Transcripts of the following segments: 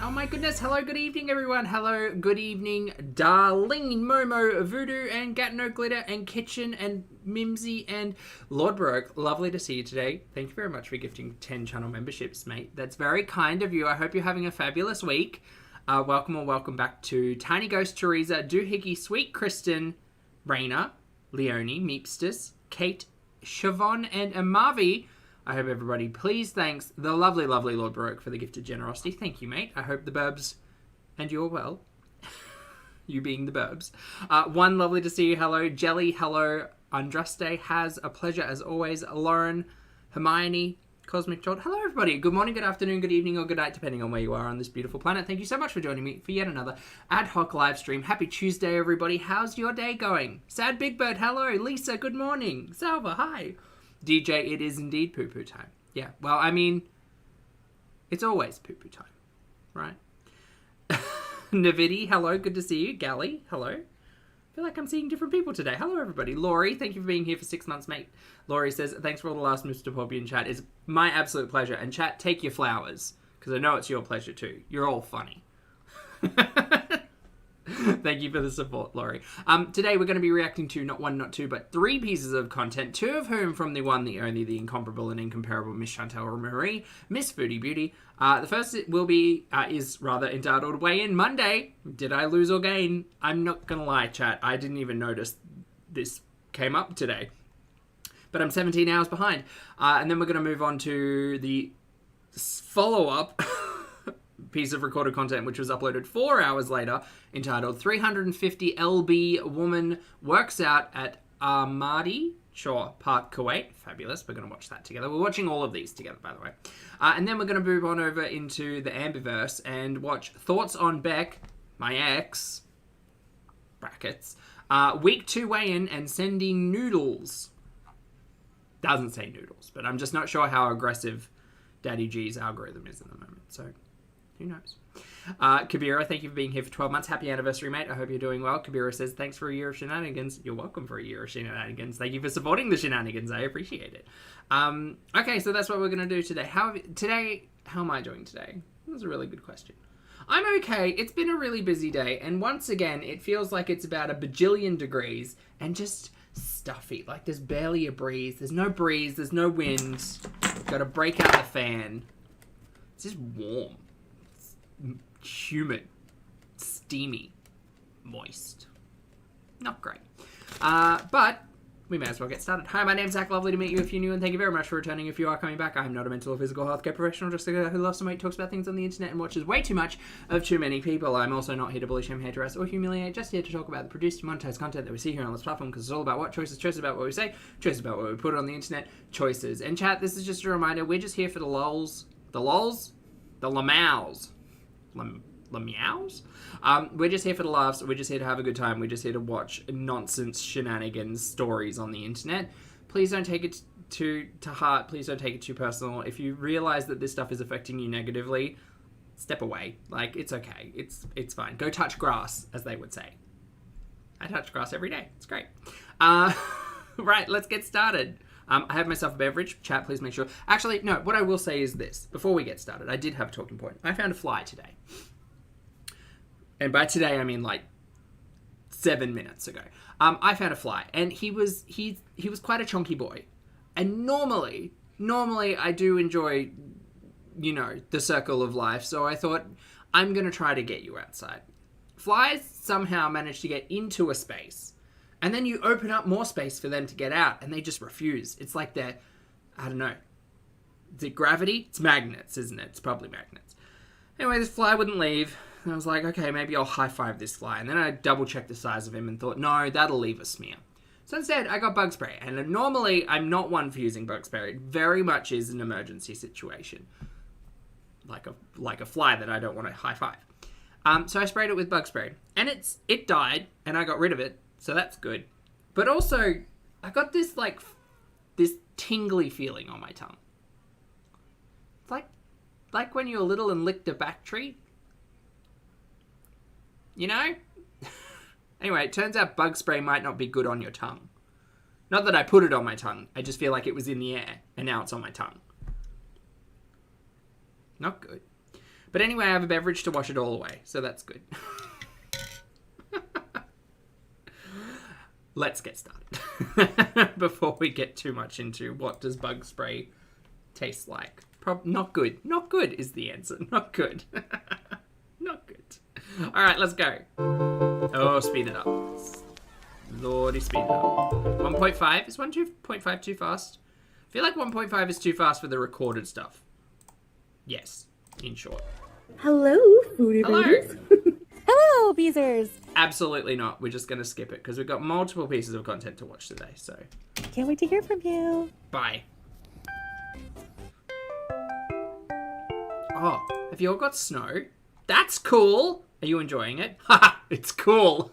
Oh my goodness, hello, good evening everyone. Hello, good evening, Darlene, Momo, Voodoo, and Gatno Glitter, and Kitchen, and Mimsy, and Lord Baroque. Lovely to see you today. Thank you very much for gifting 10 channel memberships, mate. That's very kind of you. I hope you're having a fabulous week. Welcome or welcome back to Tiny Ghost, Teresa, Doohickey, Sweet Kristen, Raina, Leonie, Meepstus, Kate, Siobhan, and Amavi. I hope everybody please thanks the lovely, lovely Lord Baroque for the gifted generosity. Thank you, mate. I hope the burbs and you're well. You being the burbs. One, lovely to see you. Hello. Jelly, hello. Andraste has a pleasure as always. Lauren, Hermione, Cosmic Child. Hello, everybody. Good morning, good afternoon, good evening, or good night, depending on where you are on this beautiful planet. Thank you so much for joining me for yet another ad hoc live stream. Happy Tuesday, everybody. How's your day going? Sad Big Bird, hello. Lisa, good morning. Salva, hi. DJ, it is indeed poo-poo time. Yeah, well, I mean, it's always poo-poo time, right? Navidi, hello, good to see you. Gally, hello. I feel like I'm seeing different people today. Hello, everybody. Laurie, thank you for being here for 6 months, mate. Laurie says, thanks for all the last Mr. Poppy in chat. It's my absolute pleasure. And chat, take your flowers, because I know it's your pleasure too. You're all funny. Thank you for the support, Laurie. Today we're going to be reacting to not one, not two, but 3 pieces of content, 2 of whom from the one, the only, the incomparable and incomparable Miss Chantal Marie, Miss Foodie Beauty. The first is rather entitled Weigh In Monday. Did I lose or gain? I'm not going to lie, chat. I didn't even notice this came up today. But I'm 17 hours behind. And then we're going to move on to the follow-up piece of recorded content, which was uploaded 4 hours later, entitled 350 LB Woman Works Out at AHMADI Shore Park, Kuwait. Fabulous. We're going to watch that together. We're watching all of these together, by the way. And then we're going to move on over into the Ambiverse and watch Thoughts on Beck, my ex, brackets, week 2 weigh-in and sending noodles. Doesn't say noodles, but I'm just not sure how aggressive Daddy G's algorithm is at the moment, so who knows? Kabira, thank you for being here for 12 months. Happy anniversary, mate. I hope you're doing well. Kabira says, thanks for a year of shenanigans. You're welcome for a year of shenanigans. Thank you for supporting the shenanigans. I appreciate it. Okay, so that's what we're going to do today. How am I doing today? That's a really good question. I'm okay. It's been a really busy day, and once again, it feels like it's about a bajillion degrees and just stuffy. Like, there's barely a breeze. There's no breeze. There's no wind. Got to break out the fan. It's just warm. Humid, steamy, moist. Not great. But we may as well get started. Hi, my name's Zach. Lovely to meet you if you're new, and thank you very much for returning if you are coming back. I'm not a mental or physical healthcare professional, just a guy who loves to make talks about things on the internet and watches way too much of too many people. I'm also not here to bully, shame, hate, harass, or humiliate, just here to talk about the produced, monetized content that we see here on this platform, because it's all about what choices, choices about what we say, choices about what we put on the internet, choices. And chat, this is just a reminder, we're just here for the lols, the lamals. Meows? We're just here for the laughs. We're just here to have a good time. We're just here to watch nonsense shenanigans stories on the internet. Please don't take it to heart. Please don't take it too personal. If you realize that this stuff is affecting you negatively, step away. Like, it's okay. It's fine. Go touch grass, as they would say. I touch grass every day. It's great. Right, let's get started. I have myself a beverage. Chat, please make sure. Actually, no, what I will say is this. Before we get started, I did have a talking point. I found a fly today. And by today, I mean like 7 minutes ago. I found a fly, and he was quite a chonky boy. And normally I do enjoy, you know, the circle of life. So I thought, I'm going to try to get you outside. Flies somehow manage to get into a space. And then you open up more space for them to get out, and they just refuse. It's like they're, I don't know. Is it gravity? It's magnets, isn't it? It's probably magnets. Anyway, this fly wouldn't leave. And I was like, okay, maybe I'll high-five this fly. And then I double-checked the size of him and thought, no, that'll leave a smear. So instead, I got bug spray. And normally, I'm not one for using bug spray. It very much is an emergency situation. Like a fly that I don't want to high-five. So I sprayed it with bug spray. And it died, and I got rid of it. So that's good. But also, I got this, this tingly feeling on my tongue. It's like when you were little and licked a back tree. You know? Anyway, it turns out bug spray might not be good on your tongue. Not that I put it on my tongue. I just feel like it was in the air, and now it's on my tongue. Not good. But anyway, I have a beverage to wash it all away, so that's good. Let's get started. Before we get too much into what does bug spray taste like. Not good. Not good is the answer. Not good. Not good. All right, let's go. Oh, speed it up. Lordy, speed it up. 1.5. Is 1.5 too fast? I feel like 1.5 is too fast for the recorded stuff. Yes, in short. Hello, foodie babies. Hello, Beezers. Absolutely not. We're just going to skip it because we've got multiple pieces of content to watch today. So, Can't wait to hear from you. bye. Oh, have you all got snow? That's cool. Are you enjoying it? Haha, it's cool.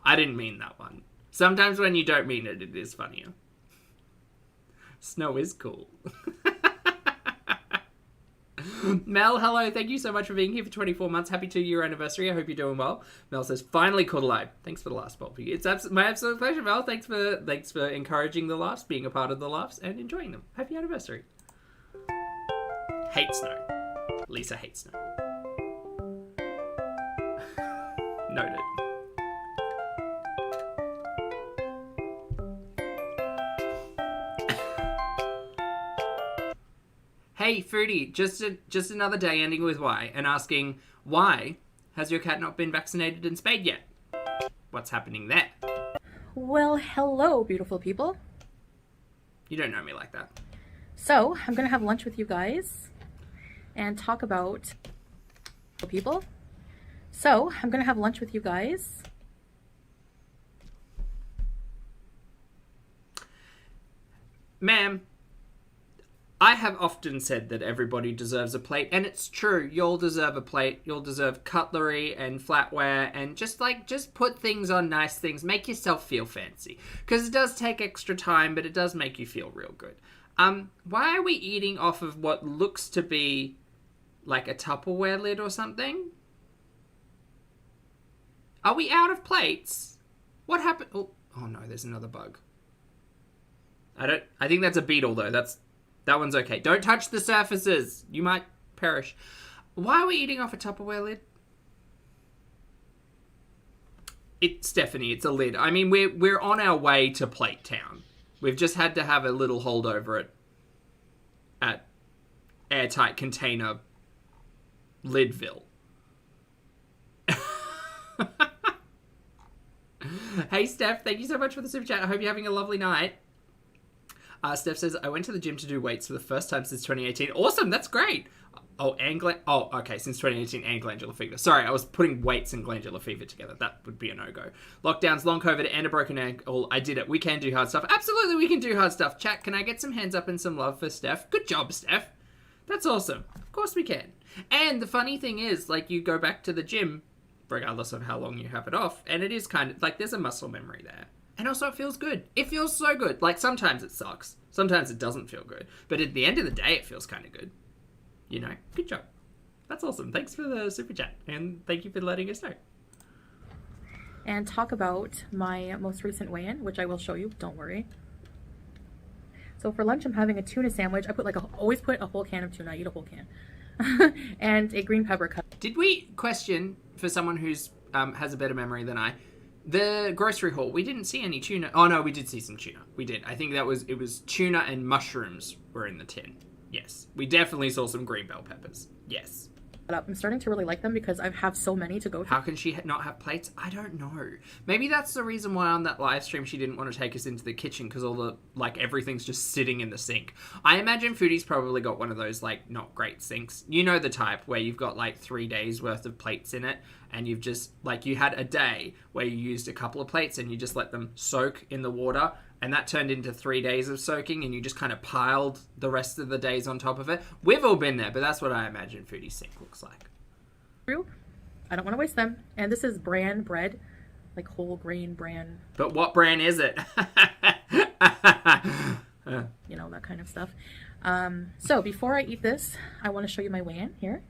I didn't mean that one. Sometimes when you don't mean it, it is funnier. Snow is cool. Mel, hello. Thank you so much for being here for 24 months. Happy 2-year anniversary. I hope you're doing well. Mel says, finally caught alive. Thanks for the laughs, Poppy. It's my absolute pleasure, Mel. Thanks for encouraging the laughs, being a part of the laughs, and enjoying them. Happy anniversary. Hate snow. Lisa hates snow. Noted. Hey, Foodie, just another day ending with why, and asking, why has your cat not been vaccinated and spayed yet? What's happening there? Well, hello, beautiful people. You don't know me like that. So, I'm going to have lunch with you guys and talk about people. So, I'm going to have lunch with you guys. Ma'am, I have often said that everybody deserves a plate, and it's true. You'll deserve a plate. You'll deserve cutlery and flatware, and just put things on nice things. Make yourself feel fancy. Because it does take extra time, but it does make you feel real good. Why are we eating off of what looks to be like a Tupperware lid or something? Are we out of plates? What happened? Oh no, there's another bug. I think that's a beetle though. That one's okay. Don't touch the surfaces. You might perish. Why are we eating off a Tupperware lid? Stephanie, it's a lid. I mean, we're on our way to Plate Town. We've just had to have a little holdover at airtight container Lidville. Hey, Steph, thank you so much for the super chat. I hope you're having a lovely night. Steph says, I went to the gym to do weights for the first time since 2018. Awesome, that's great. Okay, since 2018 and glandular fever. Sorry, I was putting weights and glandular fever together. That would be a no-go. Lockdowns, long COVID, and a broken ankle. I did it. We can do hard stuff. Absolutely, we can do hard stuff. Chat, can I get some hands up and some love for Steph? Good job, Steph. That's awesome. Of course we can. And the funny thing is, like, you go back to the gym, regardless of how long you have it off, and it is kind of, like, there's a muscle memory there. And also it feels good. It feels so good. Like, sometimes it sucks. Sometimes it doesn't feel good. But at the end of the day, it feels kind of good. You know? Good job. That's awesome. Thanks for the super chat. And thank you for letting us know. And talk about my most recent weigh-in, which I will show you. Don't worry. So for lunch, I'm having a tuna sandwich. I always put a whole can of tuna. I eat a whole can. And a green pepper cut. Did we question, for someone who's has a better memory than I, the grocery haul? We didn't see any tuna. Oh no, we did see some tuna. We did. I think it was tuna and mushrooms were in the tin. Yes. We definitely saw some green bell peppers. Yes. I'm starting to really like them because I have so many to go through. How can she not have plates? I don't know. Maybe that's the reason why on that live stream she didn't want to take us into the kitchen, because everything's just sitting in the sink. I imagine Foodie's probably got one of those, like, not great sinks. You know the type where you've got, like, 3 days worth of plates in it, and you've just, like, you had a day where you used a couple of plates and you just let them soak in the water, and that turned into 3 days of soaking, and you just kind of piled the rest of the days on top of it. We've all been there, but that's what I imagine Foodie's sink looks like. I don't want to waste them. And this is bran bread, like whole grain bran. But what bran is it? You know, that kind of stuff. So before I eat this, I want to show you my weigh-in here.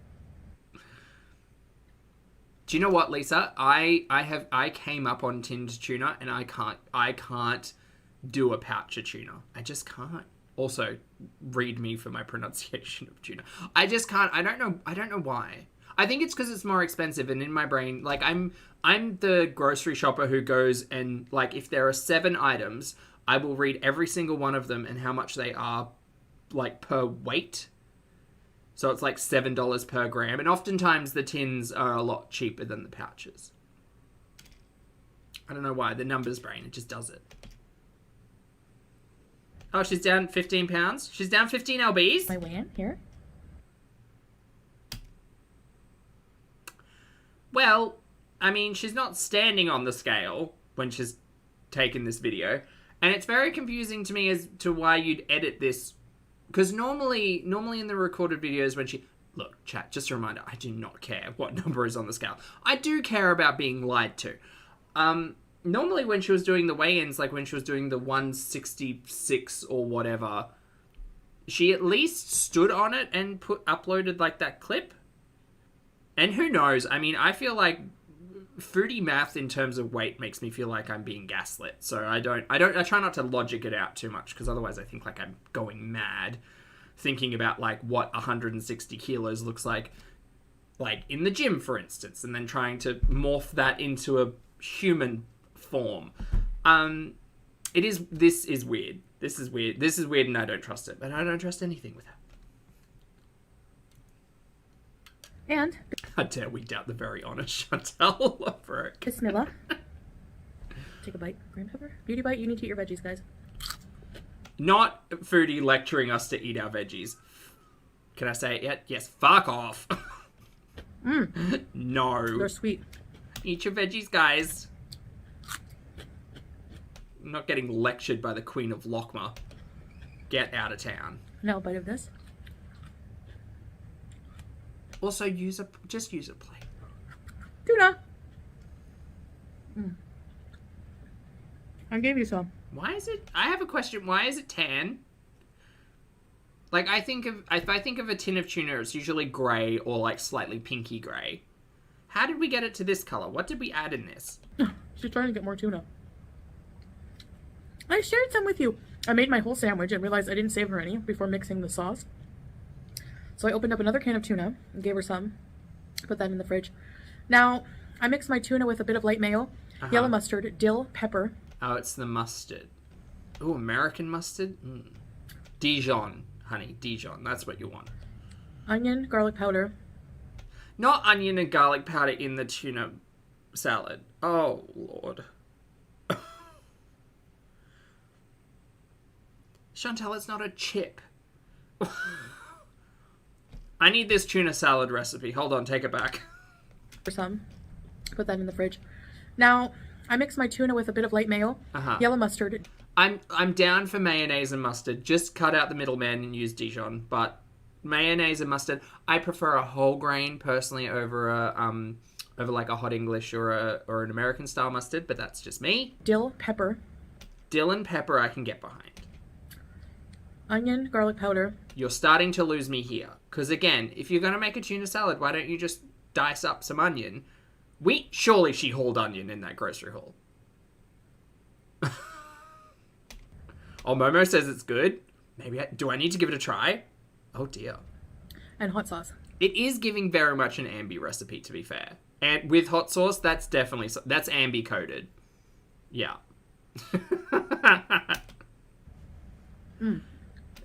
Do you know what, Lisa? I came up on tinned tuna, and I can't do a pouch of tuna. I just can't. Also, read me for my pronunciation of tuna. I just can't. I don't know why. I think it's because it's more expensive, and in my brain, like I'm the grocery shopper who goes and, like, if there are 7 items, I will read every single one of them and how much they are, like, per weight. So it's like $7 per gram, and oftentimes the tins are a lot cheaper than the pouches. I don't know why. The numbers brain, it just does it. Oh, she's down 15 pounds. She's down 15 lbs. My weigh-in here. Well, I mean, she's not standing on the scale when she's taken this video. And it's very confusing to me as to why you'd edit this. Because normally in the recorded videos when she... Look, chat, just a reminder, I do not care what number is on the scale. I do care about being lied to. Normally when she was doing the weigh-ins, like when she was doing the 166 or whatever, she at least stood on it and uploaded, like, that clip. And who knows? I mean, I feel like Foodie math in terms of weight makes me feel like I'm being gaslit. So I try not to logic it out too much, because otherwise I think like I'm going mad thinking about like what 160 kilos looks like in the gym, for instance, and then trying to morph that into a human form. This is weird. This is weird and I don't trust it. But I don't trust anything with her. And I dare we doubt the very honest Chantal Lefroy. Bismillah. Take a bite. Green pepper. Beauty bite. You need to eat your veggies, guys. Not Foodie lecturing us to eat our veggies. Can I say it yet? Yes. Fuck off. No. They're sweet. Eat your veggies, guys. I'm not getting lectured by the Queen of Lockma. Get out of town. Now a bite of this. Also, just use a plate. Tuna. I gave you some. Why is it? I have a question. Why is it tan? Like, if I think of a tin of tuna, it's usually grey or like slightly pinky grey. How did we get it to this color? What did we add in this? She's trying to get more tuna. I shared some with you. I made my whole sandwich and realized I didn't save her any before mixing the sauce. So I opened up another can of tuna and gave her some. Put that in the fridge. Now, I mixed my tuna with a bit of light mayo, yellow mustard, dill, pepper. Oh, it's the mustard. Oh, American mustard? Dijon, honey. Dijon. That's what you want. Onion, garlic powder. Not onion and garlic powder in the tuna salad. Oh, Lord. Chantal, it's not a chip. I need this tuna salad recipe. Hold on, take it back. For some. Put that in the fridge. Now, I mixed my tuna with a bit of light mayo, yellow mustard. I'm down for mayonnaise and mustard. Just cut out the middleman and use Dijon. But mayonnaise and mustard, I prefer a whole grain personally over like a hot English or an American style mustard. But that's just me. Dill, pepper. Dill and pepper I can get behind. Onion, garlic powder. You're starting to lose me here. Because again, if you're going to make a tuna salad, why don't you just dice up some onion? Surely she hauled onion in that grocery haul. Oh, Momo says it's good. Maybe do I need to give it a try? Oh dear. And hot sauce. It is giving very much an ambi recipe, to be fair. And with hot sauce, that's definitely... That's ambi coded. Yeah.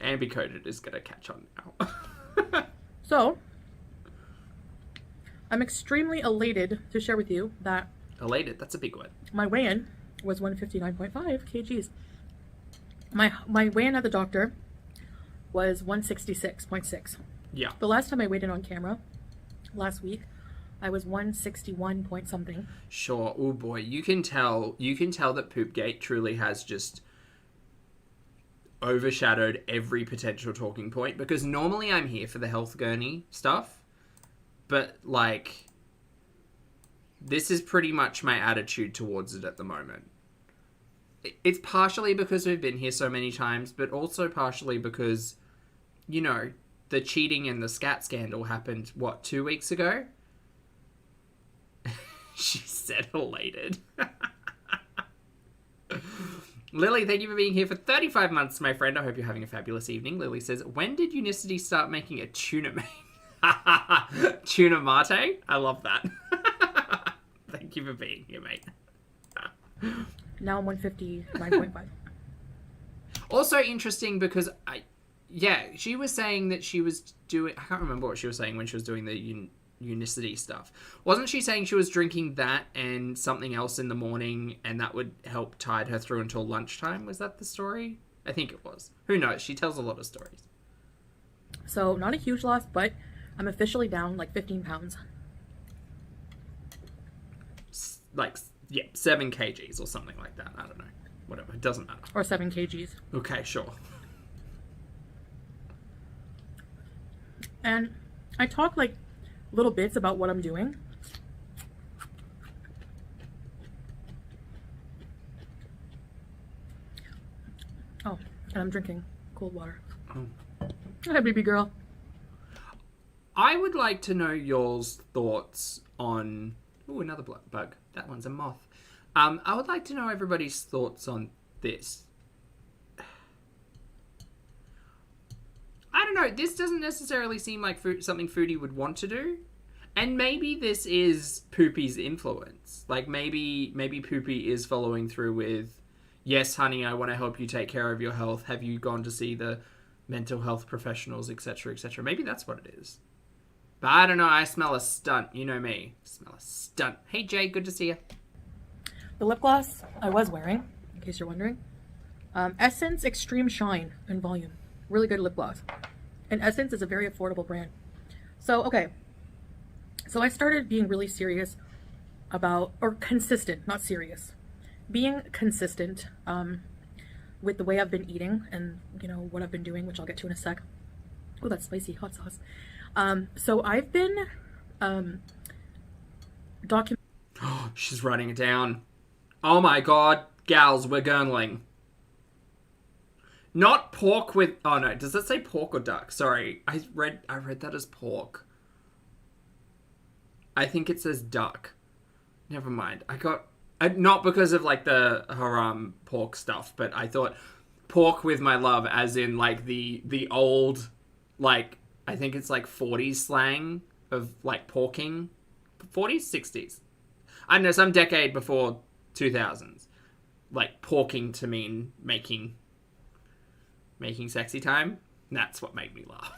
Ambi coded is going to catch on now. So, I'm extremely elated to share with you that... Elated? That's a big word. My weigh-in was 159.5 kgs. My weigh-in at the doctor was 166.6. Yeah. The last time I weighed in on camera, last week, I was 161 point something. Sure. Oh boy, you can tell that Poopgate truly has just overshadowed every potential talking point, because normally I'm here for the health gurney stuff, but like this is pretty much my attitude towards it at the moment. It's partially because we've been here so many times, but also partially because, you know, the cheating and the scat scandal happened, 2 weeks ago? She said elated. Lily, thank you for being here for 35 months, my friend. I hope you're having a fabulous evening. Lily says, when did Unicity start making a tuna mate? Tuna mate? I love that. Thank you for being here, mate. Now I'm 159.5. Also interesting because, she was saying that she was doing... I can't remember what she was saying when she was doing the Unicity stuff. Wasn't she saying she was drinking that and something else in the morning and that would help tide her through until lunchtime? Was that the story? I think it was. Who knows? She tells a lot of stories. So, not a huge loss, but I'm officially down like 15 pounds. 7 kgs or something like that. I don't know. Whatever. It doesn't matter. Or 7 kgs. Okay, sure. And I talk like little bits about what I'm doing. Oh, and I'm drinking cold water. Oh. Hi, baby girl. I would like to know y'all's thoughts on... Ooh, another bug. That one's a moth. I would like to know everybody's thoughts on this. I don't know. This doesn't necessarily seem like something Foodie would want to do. And maybe this is Poopy's influence. Like, maybe Poopy is following through with, yes, honey, I want to help you take care of your health. Have you gone to see the mental health professionals, etc., etc.? Maybe that's what it is. But I don't know. I smell a stunt. You know me. I smell a stunt. Hey, Jay. Good to see you. The lip gloss I was wearing, in case you're wondering. Essence Extreme Shine and Volume. Really good lip gloss. And Essence is a very affordable brand. So, okay. So I started being really serious about, or consistent, not serious. Being consistent with the way I've been eating and, what I've been doing, which I'll get to in a sec. Oh, that's spicy hot sauce. So I've been She's writing it down. Oh my god, gals, we're gurgling. Not pork with... Oh no, does that say pork or duck? Sorry, I read that as pork. I think it says duck. Never mind. I got... not because of like the haram pork stuff, but I thought pork with my love as in like the old, like, I think it's like 40s slang of like porking. 40s? 60s? I don't know, some decade before 2000s. Like porking to mean making sexy time. That's what made me laugh.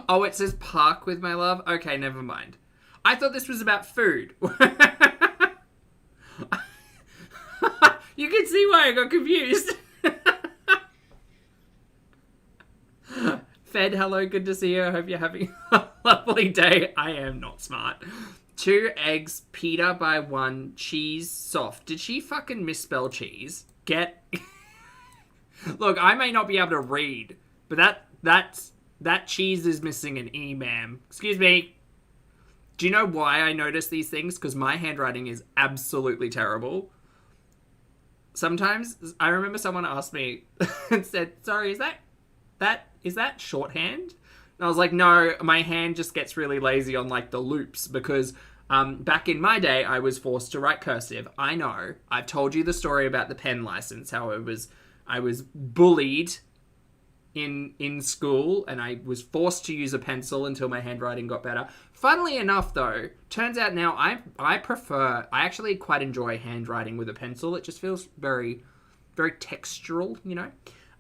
Oh, it says park with my love? Okay, never mind. I thought this was about food. You can see why I got confused. Fed, hello, good to see you. I hope you're having a lovely day. I am not smart. 2 eggs, pita by 1, cheese, soft. Did she fucking misspell cheese? Look, I may not be able to read, but that cheese is missing an E, ma'am. Excuse me. Do you know why I notice these things? Because my handwriting is absolutely terrible. Sometimes, I remember someone asked me and said, sorry, is that shorthand? And I was like, no, my hand just gets really lazy on like the loops because back in my day, I was forced to write cursive. I know. I've told you the story about the pen license, how I was bullied in school and I was forced to use a pencil until my handwriting got better. Funnily enough though, turns out now I actually quite enjoy handwriting with a pencil. It just feels very, very textural,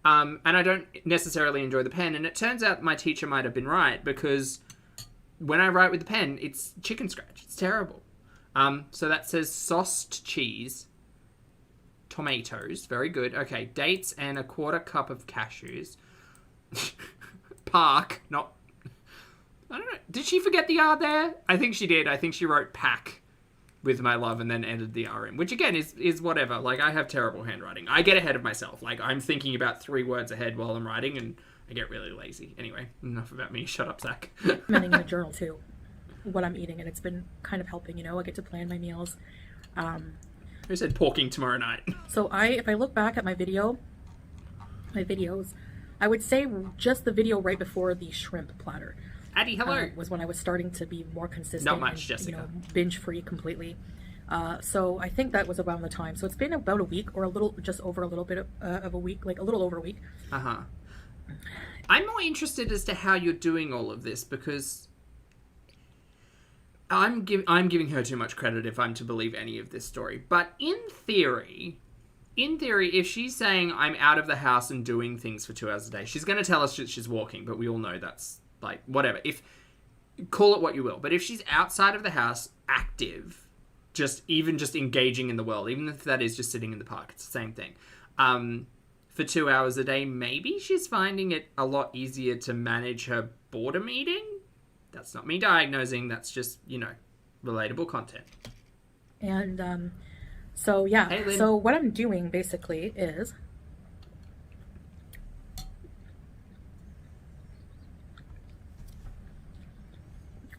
and I don't necessarily enjoy the pen. And it turns out my teacher might have been right because when I write with the pen, it's chicken scratch. It's terrible. So that says sauced cheese, tomatoes, very good. Okay, dates and a 1/4 cup of cashews. Park, not... I don't know. Did she forget the R there? I think she did. I think she wrote pack with my love and then added the R in, which again is whatever. Like, I have terrible handwriting. I get ahead of myself. Like, I'm thinking about 3 words ahead while I'm writing and I get really lazy. Anyway, enough about me. Shut up, Zach. Documenting in a journal too what I'm eating, and it's been kind of helping. I get to plan my meals. Who said porking tomorrow night? So if I look back at my videos, I would say just the video right before the shrimp platter. Addie, hello. Was when I was starting to be more consistent. Not much, and, Jessica. Binge free completely. So I think that was around the time. So it's been about a week, or just over a little bit of a week, like a little over a week. Uh-huh. I'm more interested as to how you're doing all of this, because I'm giving her too much credit if I'm to believe any of this story. But in theory, if she's saying I'm out of the house and doing things for 2 hours a day, she's going to tell us that she's walking, but we all know that's, like, whatever. Call it what you will. But if she's outside of the house, active, just engaging in the world, even if that is just sitting in the park, it's the same thing. For 2 hours a day, maybe she's finding it a lot easier to manage her boredom eating. That's not me diagnosing. That's just, relatable content. And so, yeah. Hey, Lynn. So what I'm doing basically is...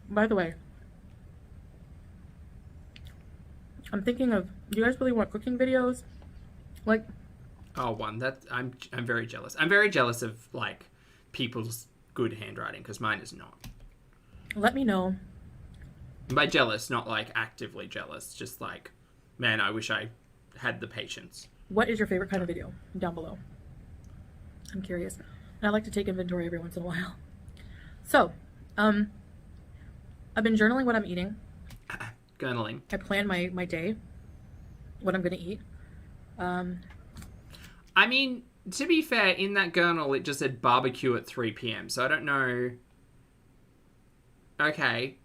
By the way, I'm thinking of, do you guys really want cooking videos? Like... Oh, I'm very jealous. I'm very jealous of, like, people's good handwriting, because mine is not. Let me know. And by jealous, not, like, actively jealous. Just, like, man, I wish I had the patience. What is your favorite kind of video? Down below. I'm curious. And I like to take inventory every once in a while. So, I've been journaling what I'm eating. Journaling. I plan my day, what I'm going to eat. I mean, to be fair, in that journal, it just said barbecue at 3 p.m. So I don't know. Okay.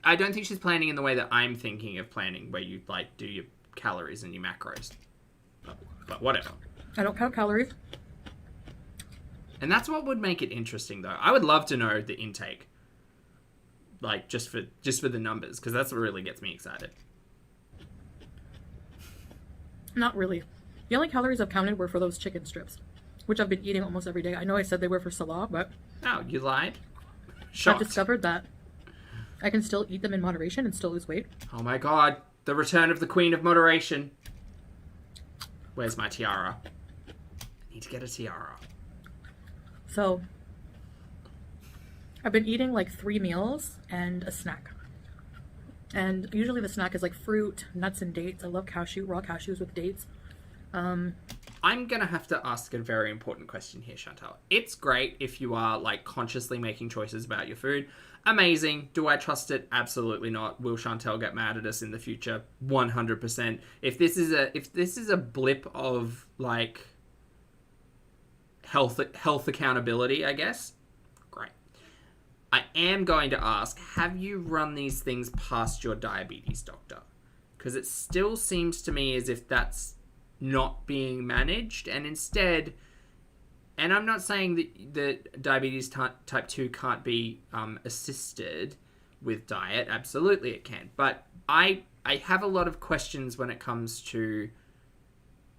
I don't think she's planning in the way that I'm thinking of planning, where you, like, do your calories and your macros. But whatever. I don't count calories. And that's what would make it interesting, though. I would love to know the intake. Like, just for the numbers, because that's what really gets me excited. Not really. The only calories I've counted were for those chicken strips, which I've been eating almost every day. I know I said they were for Salah, but... Oh, you lied? I've Shocked. discovered that I can still eat them in moderation and still lose weight. Oh my god. The return of the Queen of Moderation. Where's my tiara? I need to get a tiara. So, I've been eating like 3 meals and a snack. And usually the snack is like fruit, nuts, and dates. I love raw cashews with dates. I'm going to have to ask a very important question here, Chantal. It's great if you are, like, consciously making choices about your food. Amazing. Do I trust it? Absolutely not. Will Chantal get mad at us in the future? 100%. If this is a blip of, like, health accountability, I guess, great. I am going to ask, have you run these things past your diabetes doctor? Because it still seems to me as if that's not being managed, and instead, and I'm not saying that diabetes type 2 can't be assisted with diet. Absolutely it can. But I have a lot of questions when it comes to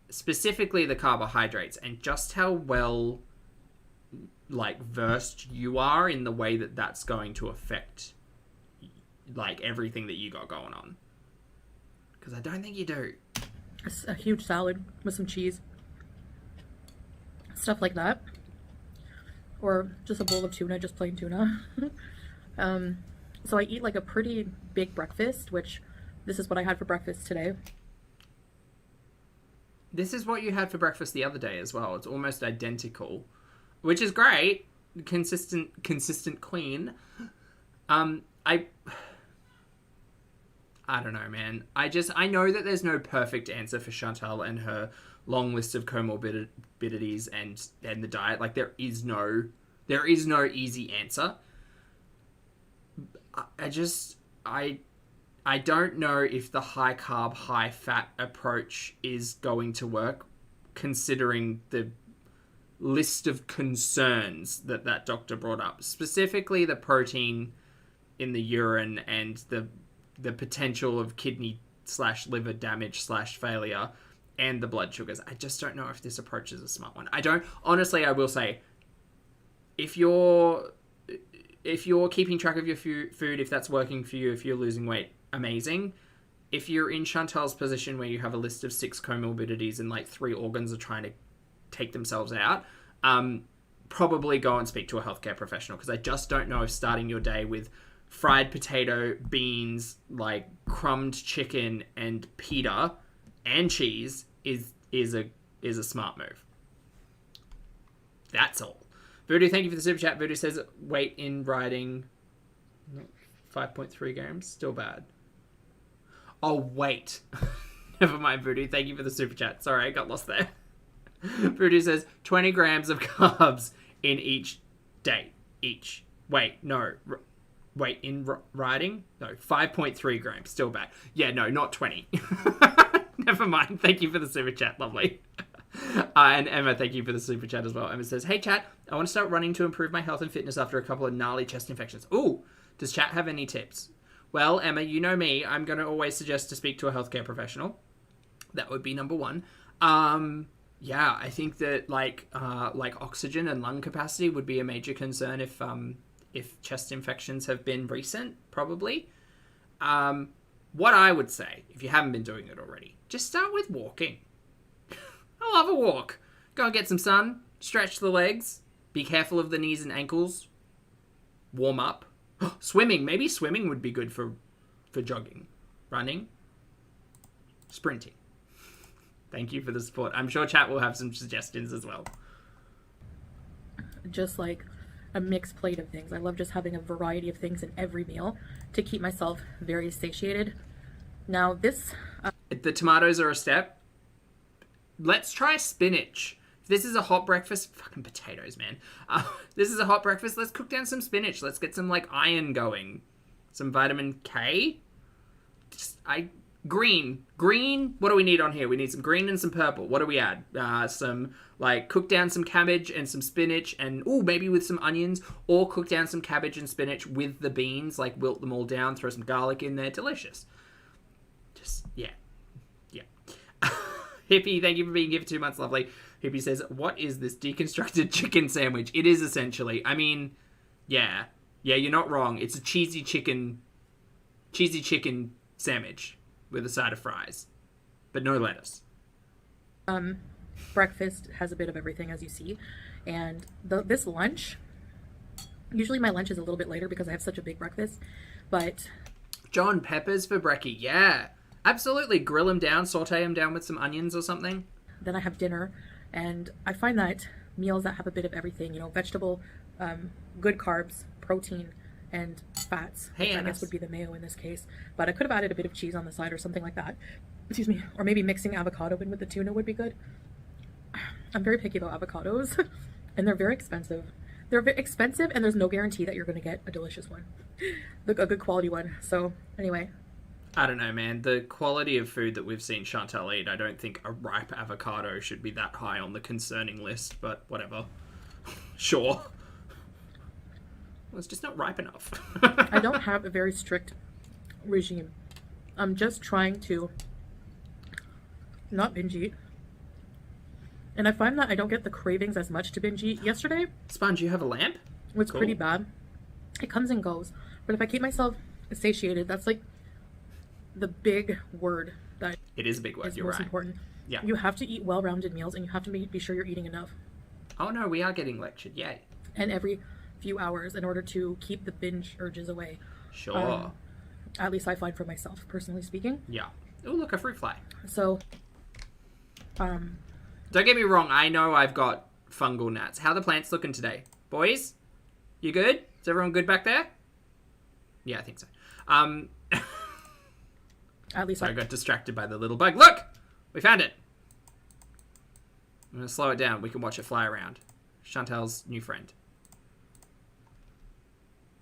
specifically the carbohydrates and just how well, like, versed you are in the way that that's going to affect, like, everything that you got going on. Because I don't think you do. A huge salad with some cheese. Stuff like that. Or just a bowl of tuna, just plain tuna. So I eat like a pretty big breakfast, which this is what I had for breakfast today. This is what you had for breakfast the other day as well. It's almost identical, which is great. Consistent queen. I don't know, man. I know that there's no perfect answer for Chantal and her long list of comorbidities and the diet. Like, there is no easy answer. I don't know if the high carb, high fat approach is going to work, considering the list of concerns that doctor brought up, specifically the protein in the urine and the potential of kidney/liver damage/failure and the blood sugars. I just don't know if this approach is a smart one. Honestly, I will say, if you're keeping track of your food, if that's working for you, if you're losing weight, amazing. If you're in Chantal's position where you have a list of 6 comorbidities and like 3 organs are trying to take themselves out, probably go and speak to a healthcare professional, because I just don't know if starting your day with fried potato, beans, like crumbed chicken, and pita and cheese is a smart move. That's all. Voodoo, thank you for the super chat. Voodoo says weight in writing 5.3 grams. Still bad. Oh, wait. Never mind, Voodoo. Thank you for the super chat. Sorry, I got lost there. Voodoo says 20 grams of carbs in each day. Each. Wait, no. Wait, in writing? No, 5.3 grams. Still bad. Yeah, no, not 20. Never mind. Thank you for the super chat. Lovely. And Emma, thank you for the super chat as well. Emma says, hey, chat, I want to start running to improve my health and fitness after a couple of gnarly chest infections. Ooh, does chat have any tips? Well, Emma, you know me. I'm going to always suggest to speak to a healthcare professional. That would be number one. Yeah, I think that like oxygen and lung capacity would be a major concern if chest infections have been recent, probably. What I would say, if you haven't been doing it already, just start with walking. I love a walk. Go and get some sun, stretch the legs, be careful of the knees and ankles, warm up. Swimming. Maybe swimming would be good for jogging. Running. Sprinting. Thank you for the support. I'm sure chat will have some suggestions as well. Just like a mixed plate of things. I love just having a variety of things in every meal to keep myself very satiated. Now this... The tomatoes are a step. Let's try spinach. If this is a hot breakfast... Fucking potatoes, man. This is a hot breakfast. Let's cook down some spinach. Let's get some, like, iron going. Some vitamin K. Green. What do we need on here? We need some green and some purple. What do we add? Some, like, cook down some cabbage and some spinach and, maybe with some onions. Or cook down some cabbage and spinach with the beans. Like, wilt them all down. Throw some garlic in there. Delicious. Just, yeah. Hippie, thank you for being here for 2 months, lovely. Hippie says, what is this deconstructed chicken sandwich? It is essentially, I mean, yeah, you're not wrong. It's a cheesy chicken sandwich with a side of fries, but no lettuce. Breakfast has a bit of everything, as you see, and this lunch, usually my lunch is a little bit later because I have such a big breakfast, but... John, peppers for brekkie, yeah. Absolutely. Grill them down, saute them down with some onions or something. Then I have dinner, and I find that meals that have a bit of everything, vegetable, good carbs, protein, and fats, which I guess would be the mayo in this case. But I could have added a bit of cheese on the side or something like that. Excuse me. Or maybe mixing avocado in with the tuna would be good. I'm very picky about avocados, and they're very expensive. They're expensive, and there's no guarantee that you're going to get a delicious one, a good quality one. So anyway... I don't know, man. The quality of food that we've seen Chantal eat, I don't think a ripe avocado should be that high on the concerning list, but whatever. Sure. Well, it's just not ripe enough. I don't have a very strict regime. I'm just trying to not binge eat. And I find that I don't get the cravings as much to binge eat. Yesterday... Sponge, you have a lamp? Was pretty bad. It comes and goes. But if I keep myself satiated, that's like... the big word that it is a big word. Is you're most right. important. Yeah. You have to eat well-rounded meals, and you have to be sure you're eating enough. Oh no, we are getting lectured. Yay! And every few hours, in order to keep the binge urges away. Sure. At least I find for myself, personally speaking. Yeah. Oh look, a fruit fly. So. Don't get me wrong. I know I've got fungal gnats. How are the plants looking today, boys? You good? Is everyone good back there? Yeah, I think so. At least I got distracted by the little bug. Look! We found it! I'm going to slow it down. We can watch it fly around. Chantal's new friend.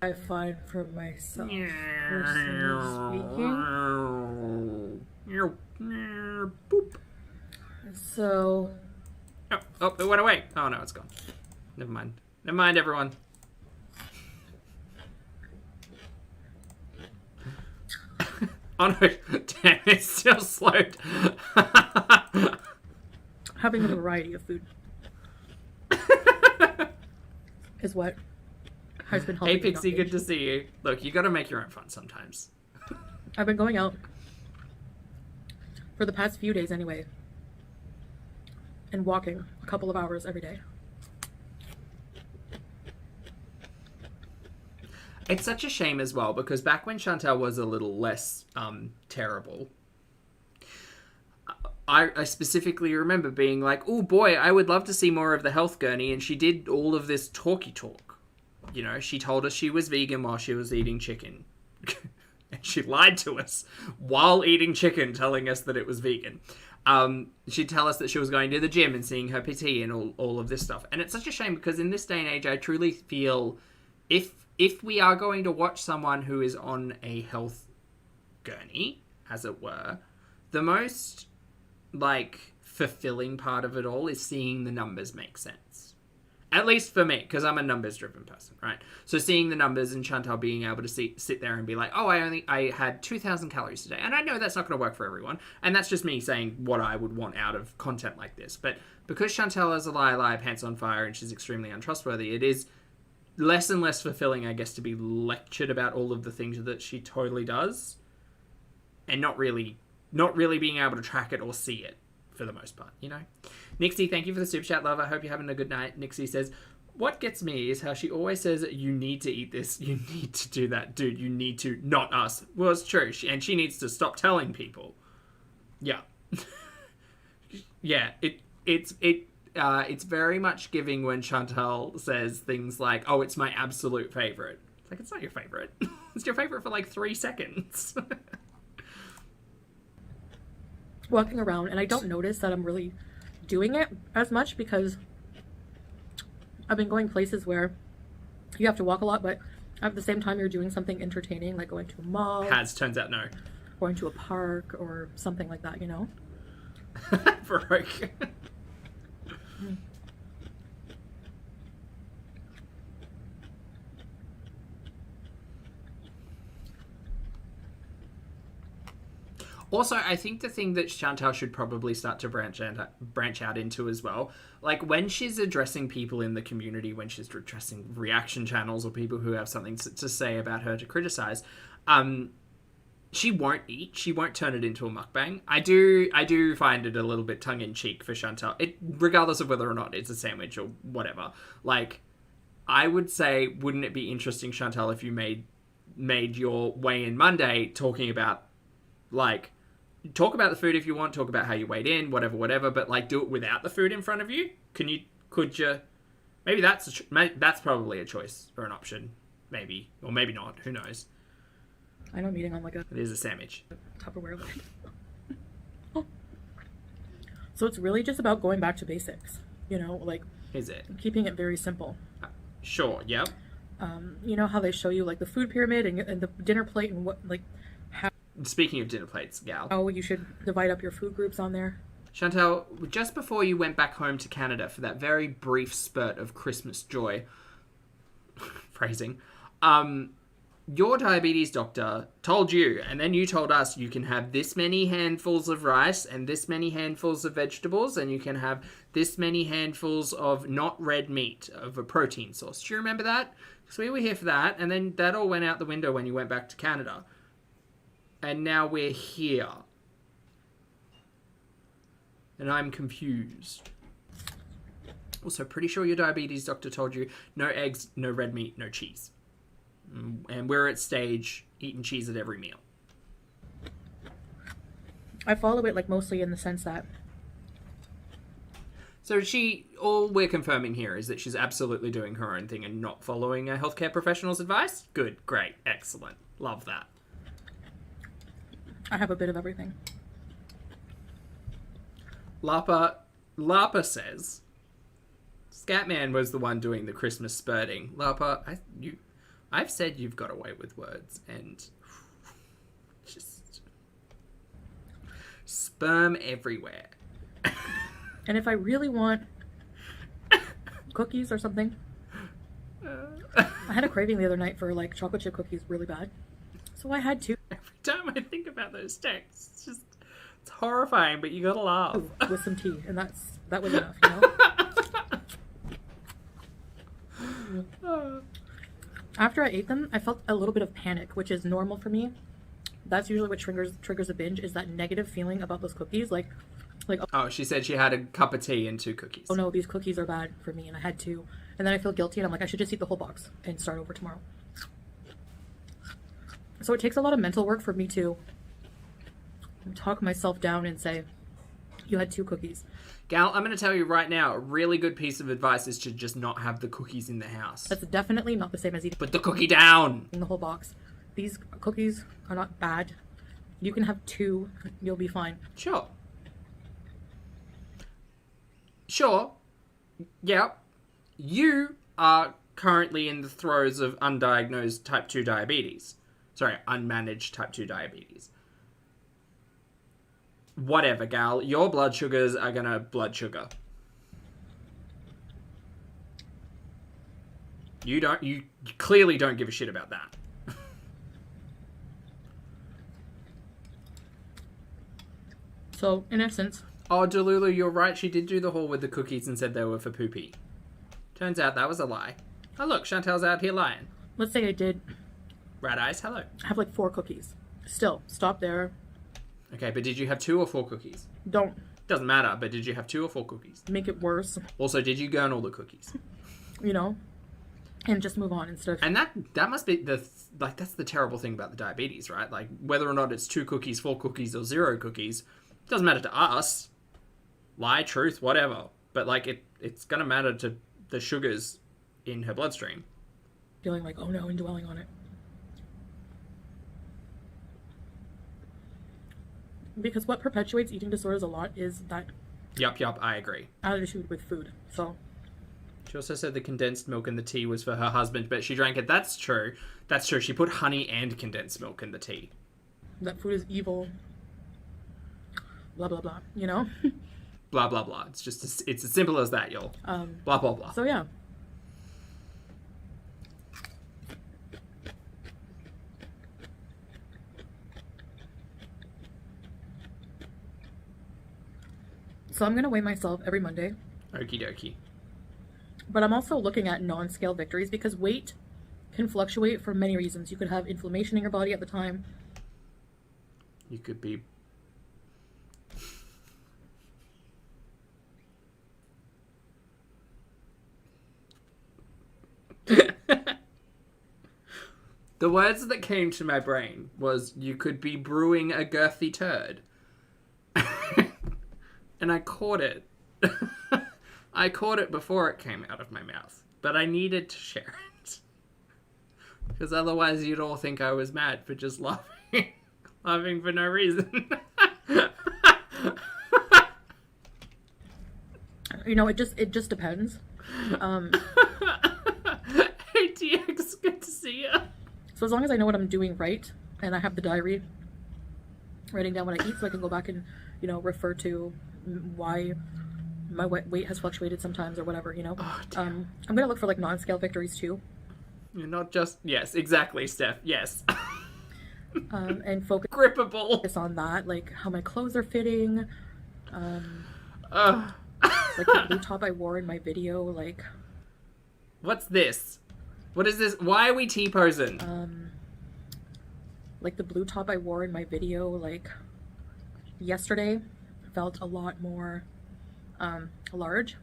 I find for myself, personally speaking. Boop. So... Oh, it went away. Oh, no, it's gone. Never mind. Never mind, everyone. Oh no, damn, it's still slowed. Having a variety of food is what has been helping. Hey Pixie, good to see you. Look, you gotta make your own fun sometimes. I've been going out for the past few days anyway, and walking a couple of hours every day. It's such a shame as well, because back when Chantal was a little less terrible, I specifically remember being like, oh boy, I would love to see more of the health gurney, and she did all of this talky talk. You know, she told us she was vegan while she was eating chicken. And she lied to us while eating chicken, telling us that it was vegan. She'd tell us that she was going to the gym and seeing her PT and all of this stuff. And it's such a shame, because in this day and age, I truly feel if we are going to watch someone who is on a health gurney, as it were, the most, like, fulfilling part of it all is seeing the numbers make sense. At least for me, because I'm a numbers-driven person, right? So seeing the numbers and Chantal being able to sit there and be like, oh, I had 2,000 calories today. And I know that's not going to work for everyone. And that's just me saying what I would want out of content like this. But because Chantal is a liar, pants on fire, and she's extremely untrustworthy, it is less and less fulfilling, I guess, to be lectured about all of the things that she totally does. And not really being able to track it or see it for the most part, you know? Nixie, thank you for the super chat, love. I hope you're having a good night. Nixie says, what gets me is how she always says, you need to eat this, you need to do that. Dude, you need to, not us. Well, it's true, and she needs to stop telling people. Yeah. Yeah, it's very much giving when Chantal says things like, oh, it's my absolute favourite. It's like, it's not your favourite. It's your favourite for like 3 seconds. Walking around, and I don't notice that I'm really doing it as much, because I've been going places where you have to walk a lot, but at the same time you're doing something entertaining, like going to a mall. Turns out no. Going to a park or something like that, you know? Broke. Also, I think the thing that Chantal should probably start to branch out into as well, like when she's addressing people in the community, when she's addressing reaction channels or people who have something to say about her to criticize, she won't eat. She won't turn it into a mukbang. I do find it a little bit tongue-in-cheek for Chantal, regardless of whether or not it's a sandwich or whatever. Like, I would say, wouldn't it be interesting, Chantal, if you made your weigh-in Monday talking about, like, talk about the food if you want, talk about how you weighed in, whatever, but, like, do it without the food in front of you? Could you, maybe that's probably a choice or an option, maybe, or maybe not, who knows. I know I'm eating on, like, it is a sandwich. Tupperware lid. So it's really just about going back to basics, you know, like, is it? Keeping it very simple. Sure, yep. You know how they show you, like, the food pyramid and the dinner plate and what, like, how... Speaking of dinner plates, gal. Oh, you should divide up your food groups on there. Chantal, just before you went back home to Canada for that very brief spurt of Christmas joy, phrasing, your diabetes doctor told you, and then you told us, you can have this many handfuls of rice and this many handfuls of vegetables, and you can have this many handfuls of not red meat, of a protein source. Do you remember that? Because we were here for that, and then that all went out the window when you went back to Canada. And now we're here. And I'm confused. Also, pretty sure your diabetes doctor told you no eggs, no red meat, no cheese. And we're at stage eating cheese at every meal. I follow it, like, mostly in the sense that... So all we're confirming here is that she's absolutely doing her own thing and not following a healthcare professional's advice? Good, great, excellent. Love that. I have a bit of everything. Lapa says, Scatman was the one doing the Christmas spurting. Lapa, I've said you've got away with words, and just sperm everywhere. And if I really want cookies or something, I had a craving the other night for, like, chocolate chip cookies really bad. So I had 2. Every time I think about those texts, it's horrifying, but you gotta laugh. With some tea, and that was enough, you know? After I ate them, I felt a little bit of panic, which is normal for me. That's usually what triggers a binge, is that negative feeling about those cookies, like oh, she said she had a cup of tea and 2 cookies. Oh no, these cookies are bad for me, and I had 2. And then I feel guilty, and I'm like, I should just eat the whole box and start over tomorrow. So it takes a lot of mental work for me to talk myself down and say, you had 2 cookies. Gal, I'm going to tell you right now, a really good piece of advice is to just not have the cookies in the house. That's definitely not the same as eating Put the cookie down! the whole box. These cookies are not bad. You can have 2, you'll be fine. Sure. Sure. Yeah. You are currently in the throes of undiagnosed type 2 diabetes. Sorry, unmanaged type 2 diabetes. Whatever, gal. Your blood sugars are gonna blood sugar. You clearly don't give a shit about that. So, in essence... Oh, Delulu, you're right. She did do the haul with the cookies and said they were for poopy. Turns out that was a lie. Oh, look, Chantel's out here lying. Let's say I did Rat eyes, hello. have like 4 cookies. Still, stop there. Okay, but did you have 2 or 4 cookies? Don't Doesn't matter, but did you have 2 or 4 cookies? make it worse, Also, did you gurn all the cookies? you know? And just move on instead of... And that must be that's the terrible thing about the diabetes, right? Like, whether or not it's 2 cookies, 4 cookies, or 0 cookies, doesn't matter to us. Lie, truth, whatever. But, like, it's gonna matter to the sugars in her bloodstream. feeling like, oh no, and dwelling on it. Because what perpetuates eating disorders a lot is that Yup, I agree. attitude with food. So, She also said the condensed milk in the tea was for her husband, but she drank it. That's true. That's true. She put honey and condensed milk in the tea. that food is evil. Blah, blah, blah. You know? Blah, blah, blah. It's just, it's as simple as that, y'all. Blah, blah, blah. So, yeah. So I'm going to weigh myself every Monday. Okie dokie. But I'm also looking at non-scale victories because weight can fluctuate for many reasons. You could have inflammation in your body at the time. You could be... The words that came to my brain was, you could be brewing a girthy turd. And I caught it. I caught it before it came out of my mouth. But I needed to share it. Because otherwise you'd all think I was mad for just laughing. Laughing for no reason. You know, it just depends. Hey DX, good to see you. So as long as I know what I'm doing right, and I have the diary, writing down what I eat so I can go back and, you know, refer to why my weight has fluctuated sometimes or whatever, you know. Oh, I'm going to look for, like, non-scale victories, too. You're not just... Yes, exactly, Steph. Yes. And focus Grippable. on that, like, how my clothes are fitting, Ugh. like, the blue top I wore in my video, like... What's this? What is this? Why are we T-posing? Like, the blue top I wore in my video, like, yesterday felt a lot more, large.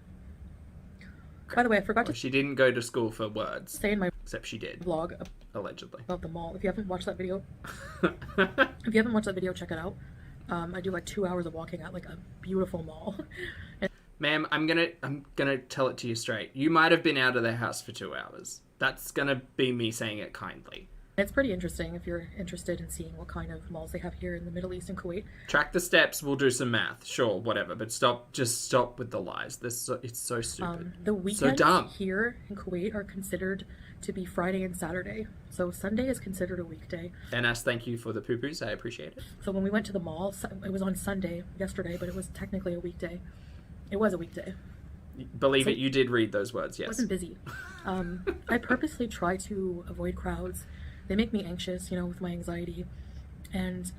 By the way, I forgot to She didn't go to school for words. say in my Except she did. vlog Allegedly. about the mall. If you haven't watched that video, check it out. I do, like, 2 hours of walking at, like, a beautiful mall. And Ma'am, I'm gonna tell it to you straight. You might have been out of the house for 2 hours. That's gonna be me saying it kindly. it's pretty interesting if you're interested in seeing what kind of malls they have here in the Middle East and Kuwait. Track the steps, we'll do some math. Sure, whatever. But just stop with the lies. It's so stupid. The weekends dumb. here in Kuwait are considered to be Friday and Saturday. So Sunday is considered a weekday. NS, thank you for the poo-poos. I appreciate it. So when we went to the mall, it was on Sunday yesterday, but it was technically a weekday. It was a weekday. Believe it, you did read those words, I yes. wasn't busy. I purposely try to avoid crowds. They make me anxious, you know, with my anxiety. And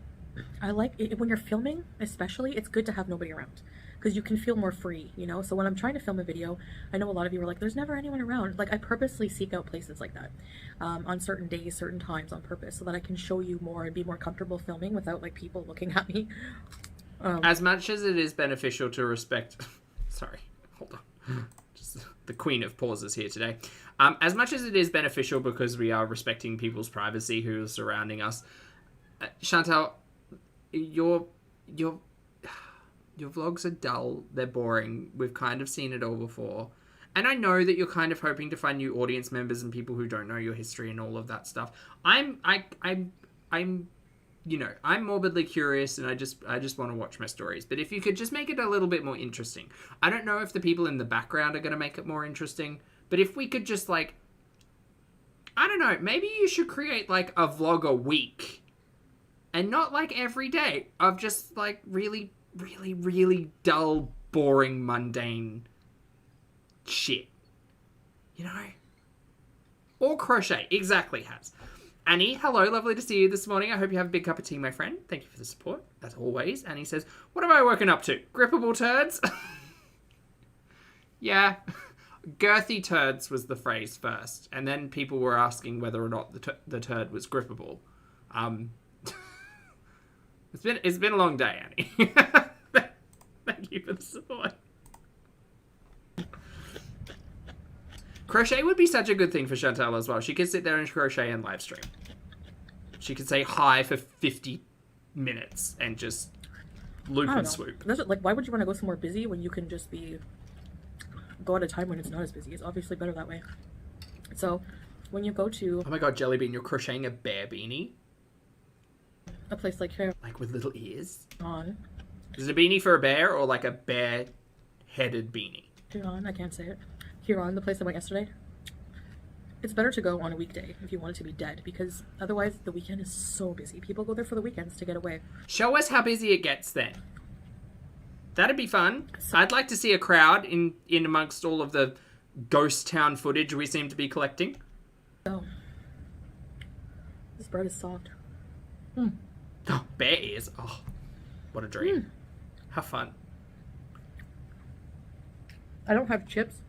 I like it when you're filming, especially, it's good to have nobody around because you can feel more free, you know? So when I'm trying to film a video, I know a lot of you are like, there's never anyone around. Like, I purposely seek out places like that on certain days, certain times on purpose so that I can show you more and be more comfortable filming without, like, people looking at me. As much as it is beneficial to respect... Sorry, hold on. Just the queen of pauses here today. As much as it is beneficial because we are respecting people's privacy who are surrounding us, Chantal, your vlogs are dull. They're boring. We've kind of seen it all before. And I know that you're kind of hoping to find new audience members and people who don't know your history and all of that stuff. I'm morbidly curious and I just want to watch my stories. But if you could just make it a little bit more interesting. I don't know if the people in the background are going to make it more interesting. But if we could just, like, I don't know, maybe you should create, like, a vlog a week. And not, like, every day. Of just, like, really, really, really dull, boring, mundane shit. You know? Or crochet. Exactly, Has. Annie, hello. Lovely to see you this morning. I hope you have a big cup of tea, my friend. Thank you for the support, as always. Annie says, what am I working up to? Grippable turds? Yeah. Girthy turds was the phrase first. And then people were asking whether or not the turd was grippable. It's been a long day, Annie. Thank you for the support. Crochet would be such a good thing for Chantal as well. She could sit there and crochet and live stream. She could say hi for 50 minutes and just loop and swoop. Like, why would you want to go somewhere busy when you can just go at a time when it's not as busy? It's obviously better that way. So, when you go to... Oh my god, Jellybean, you're crocheting a bear beanie? A place like here. Like with little ears? On. Is it a beanie for a bear or like a bear-headed beanie? Huron, I can't say it. Huron, the place I went yesterday. It's better to go on a weekday if you want it to be dead, because otherwise the weekend is so busy. People go there for the weekends to get away. Show us how busy it gets then. That'd be fun. I'd like to see a crowd in amongst all of the ghost town footage we seem to be collecting. Oh. This bread is soft. Oh, bear ears. Oh, what a dream. How fun. I don't have chips.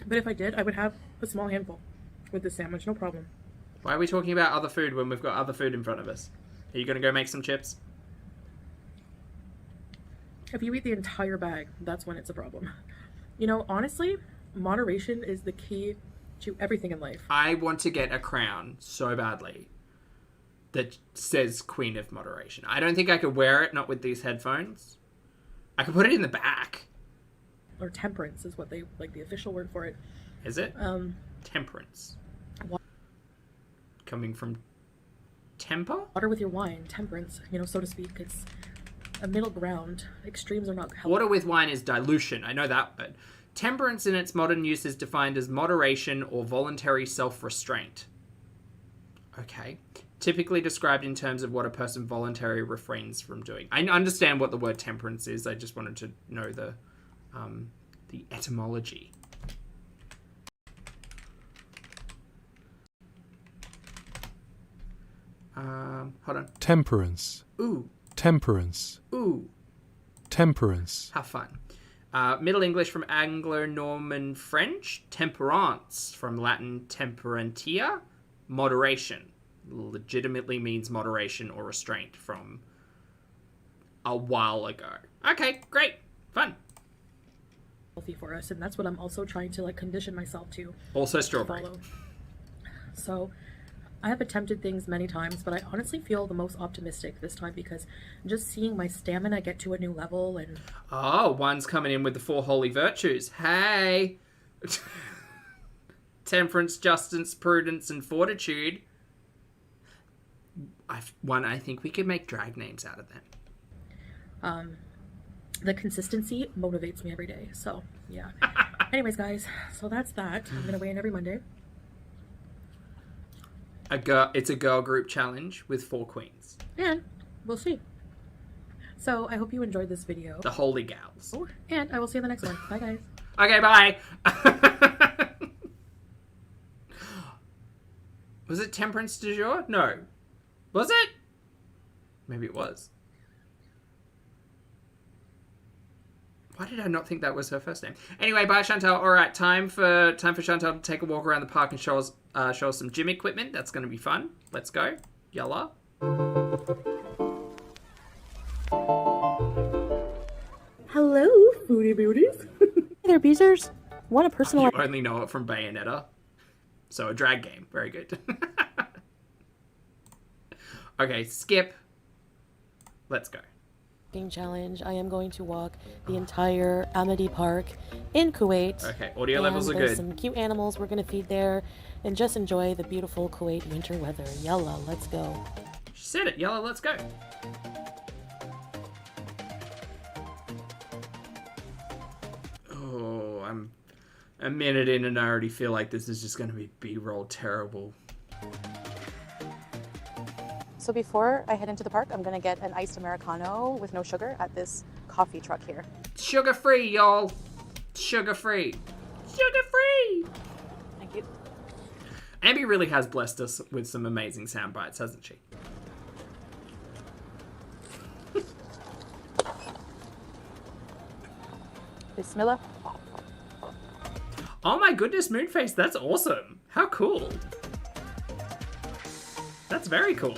But if I did, I would have a small handful with this sandwich, no problem. Why are we talking about other food when we've got other food in front of us? Are you going to go make some chips? If you eat the entire bag, that's when it's a problem. You know, honestly, moderation is the key to everything in life. I want to get a crown so badly that says Queen of Moderation. I don't think I could wear it, not with these headphones. I could put it in the back. Or temperance is what they, like, the official word for it. Is it? Temperance. Coming from temper? Water with your wine, temperance, you know, so to speak. It's a middle ground. Extremes are not healthy. Water with wine is dilution. I know that, but temperance in its modern use is defined as moderation or voluntary self-restraint. Okay. Typically described in terms of what a person voluntarily refrains from doing. I understand what the word temperance is. I just wanted to know the etymology. Hold on. Temperance. Ooh. Temperance. Ooh. Temperance. How fun. Middle English from Anglo-Norman French. Temperance from Latin temperantia. Moderation. Legitimately means moderation or restraint from a while ago. Okay, great. Fun. Healthy for us, and that's what I'm also trying to, like, condition myself to. Also strawberry. Follow. So, I have attempted things many times, but I honestly feel the most optimistic this time because just seeing my stamina get to a new level and... Oh, one's coming in with the 4 holy virtues. Hey! Temperance, justice, prudence, and fortitude. I think we could make drag names out of them. The consistency motivates me every day, so yeah. Anyways, guys, so that's that. I'm gonna weigh in every Monday. It's a girl group challenge with 4 queens. And we'll see. So I hope you enjoyed this video. The holy gals. And I will see you in the next one. Bye, guys. Okay, bye. Was it Temperance du jour? No. Was it? Maybe it was. Why did I not think that was her first name? Anyway, bye, Chantal. All right, time for Chantal to take a walk around the park and show us some gym equipment. That's going to be fun. Let's go. Yalla. Hello, Foodie Beauties. Hey there, Beezers. Want to personalize? You only know it from Bayonetta. So a drag game. Very good. Okay, skip. Let's go. Challenge. I am going to walk the entire AHMADI Park in Kuwait. Okay, audio levels are There's good. some cute animals we're going to feed there and just enjoy the beautiful Kuwait winter weather. Yalla, let's go. She said it. Yellow, let's go. Oh, I'm a minute in and I already feel like this is just going to be B-roll terrible. So before I head into the park, I'm going to get an iced Americano with no sugar at this coffee truck here. Sugar-free, y'all. Sugar-free. Sugar-free. Thank you. Abby really has blessed us with some amazing sound bites, hasn't she? Bismillah. Oh my goodness, Moonface, that's awesome. How cool. That's very cool.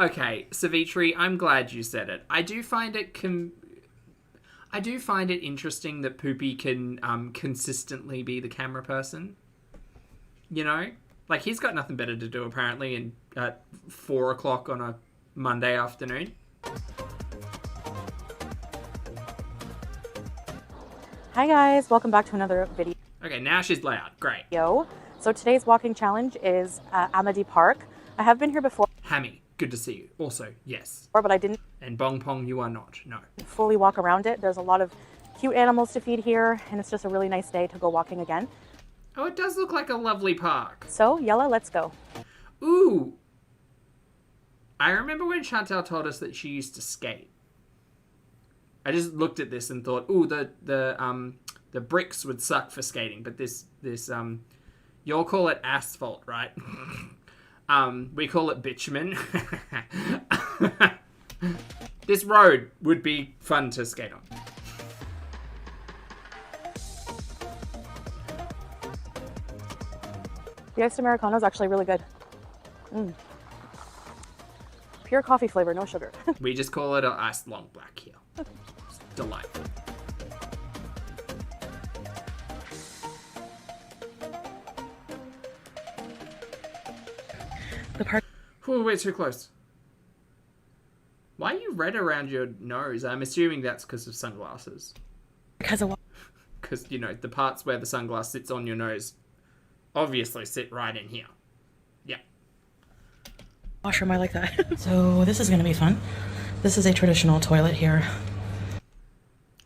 Okay, Savitri, I'm glad you said it. I do find it interesting that Poopy can consistently be the camera person. You know? Like, he's got nothing better to do, apparently, at 4 o'clock on a Monday afternoon. Hi guys, welcome back to another video. Okay, now she's loud. Great. So today's walking challenge is AHMADI Park. I have been here before, Hammy, good to see you. Also, yes. but I didn't And Bong Pong, you are not. No. fully walk around it. There's a lot of cute animals to feed here, and it's just a really nice day to go walking again. Oh, it does look like a lovely park. So, Yella, let's go. Ooh. I remember when Chantal told us that she used to skate. I just looked at this and thought, ooh, the bricks would suck for skating, but this you'll call it asphalt, right? We call it bitumen. This road would be fun to skate on. The iced Americano is actually really good. Pure coffee flavor, no sugar. We just call it an iced long black here. It's delightful. The park. Ooh, we're too close. Why are you red around your nose? I'm assuming that's because of sunglasses. Because of Because, you know, the parts where the sunglass sits on your nose obviously sit right in here. Yeah. Washroom, I like that. So this is going to be fun. This is a traditional toilet here.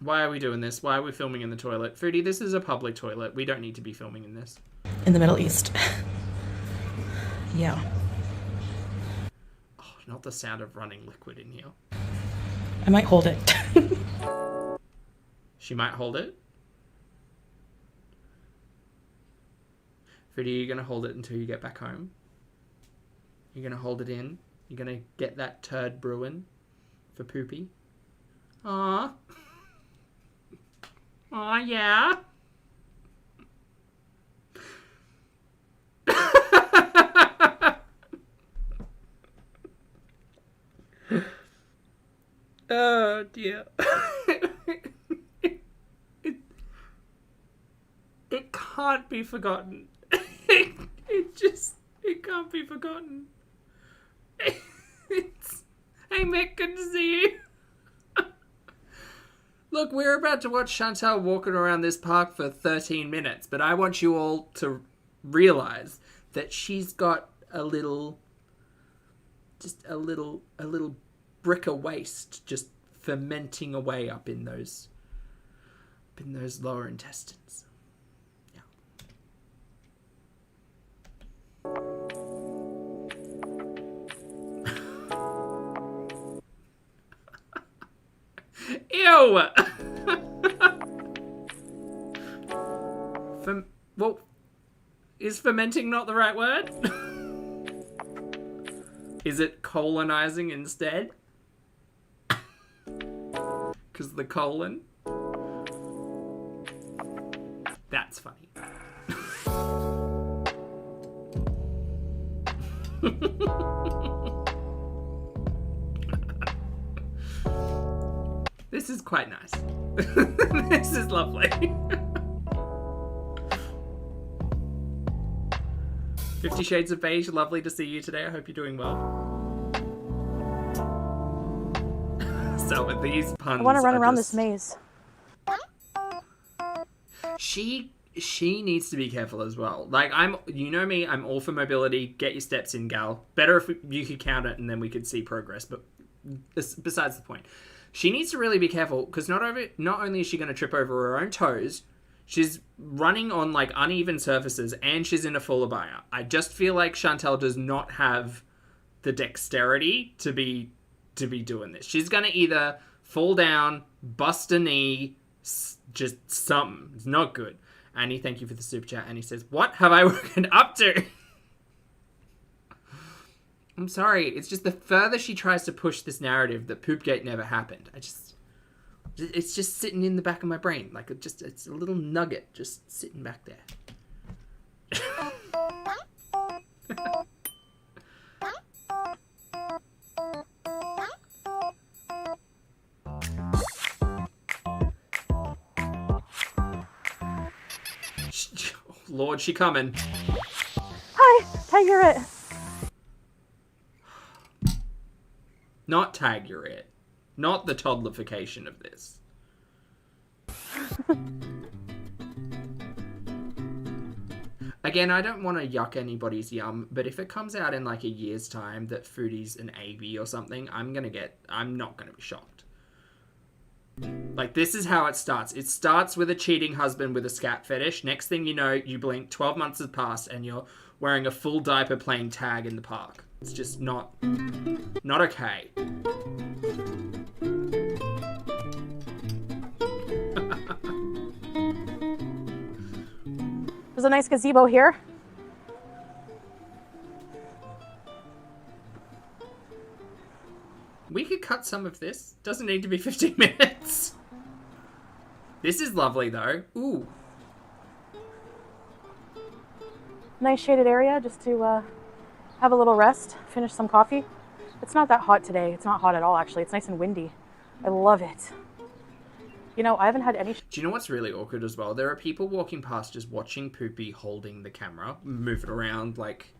Why are we doing this? Why are we filming in the toilet? Foodie, this is a public toilet. We don't need to be filming in this. In the Middle East. Yeah. Oh, not the sound of running liquid in here. I might hold it. She might hold it. Foodie, you're going to hold it until you get back home. You're going to hold it in. You're going to get that turd brewing for Poopy. Aww. Aw, yeah. Oh, dear. It can't be forgotten. It can't be forgotten. Hey, Mick, good to see you. Look, we're about to watch Chantal walking around this park for 13 minutes, but I want you all to realize that she's got a little brick of waste just fermenting away up in those lower intestines. Ew! Well, is fermenting not the right word? Is it colonizing instead? Because the colon? That's funny. This is quite nice. This is lovely. 50 Shades of Beige, lovely to see you today. I hope you're doing well. So with these puns, I want to run around this maze. She needs to be careful as well. Like, you know me, I'm all for mobility. Get your steps in, gal. Better if you could count it and then we could see progress. But besides the point, she needs to really be careful because not only is she going to trip over her own toes, she's running on like uneven surfaces and she's in a full abaya. I just feel like Chantal does not have the dexterity to be doing this. She's going to either fall down, bust a knee, just something. It's not good. Annie, thank you for the super chat. Annie says, what have I woken up to? I'm sorry. It's just the further she tries to push this narrative that Poopgate never happened, it's just sitting in the back of my brain. Like, it's a little nugget just sitting back there. Lord, she coming. Hi, Tiger it. Not tag you're it. Not the toddlerification of this. Again, I don't want to yuck anybody's yum, but if it comes out in like a year's time that Foodie's an AB or something, I'm not gonna be shocked. Like, this is how it starts. It starts with a cheating husband with a scat fetish. Next thing you know, you blink, 12 months has passed, and you're wearing a full diaper playing tag in the park. It's just not okay. There's a nice gazebo here. We could cut some of this. Doesn't need to be 15 minutes. This is lovely, though. Ooh. Nice shaded area just to have a little rest, finish some coffee. It's not that hot today. It's not hot at all, actually. It's nice and windy. I love it. You know, I haven't had any... Do you know what's really awkward as well? There are people walking past just watching Poopy holding the camera, move it around like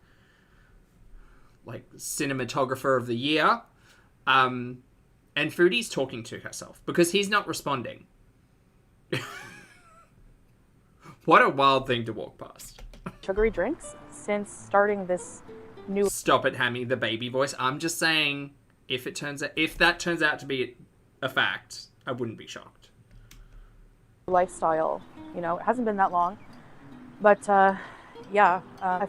cinematographer of the year. And Foodie's talking to herself because he's not responding. What a wild thing to walk past. Sugary drinks since starting this new... Stop it, Hammy, the baby voice. I'm just saying, if that turns out to be a fact, I wouldn't be shocked. Lifestyle. You know, it hasn't been that long. But, I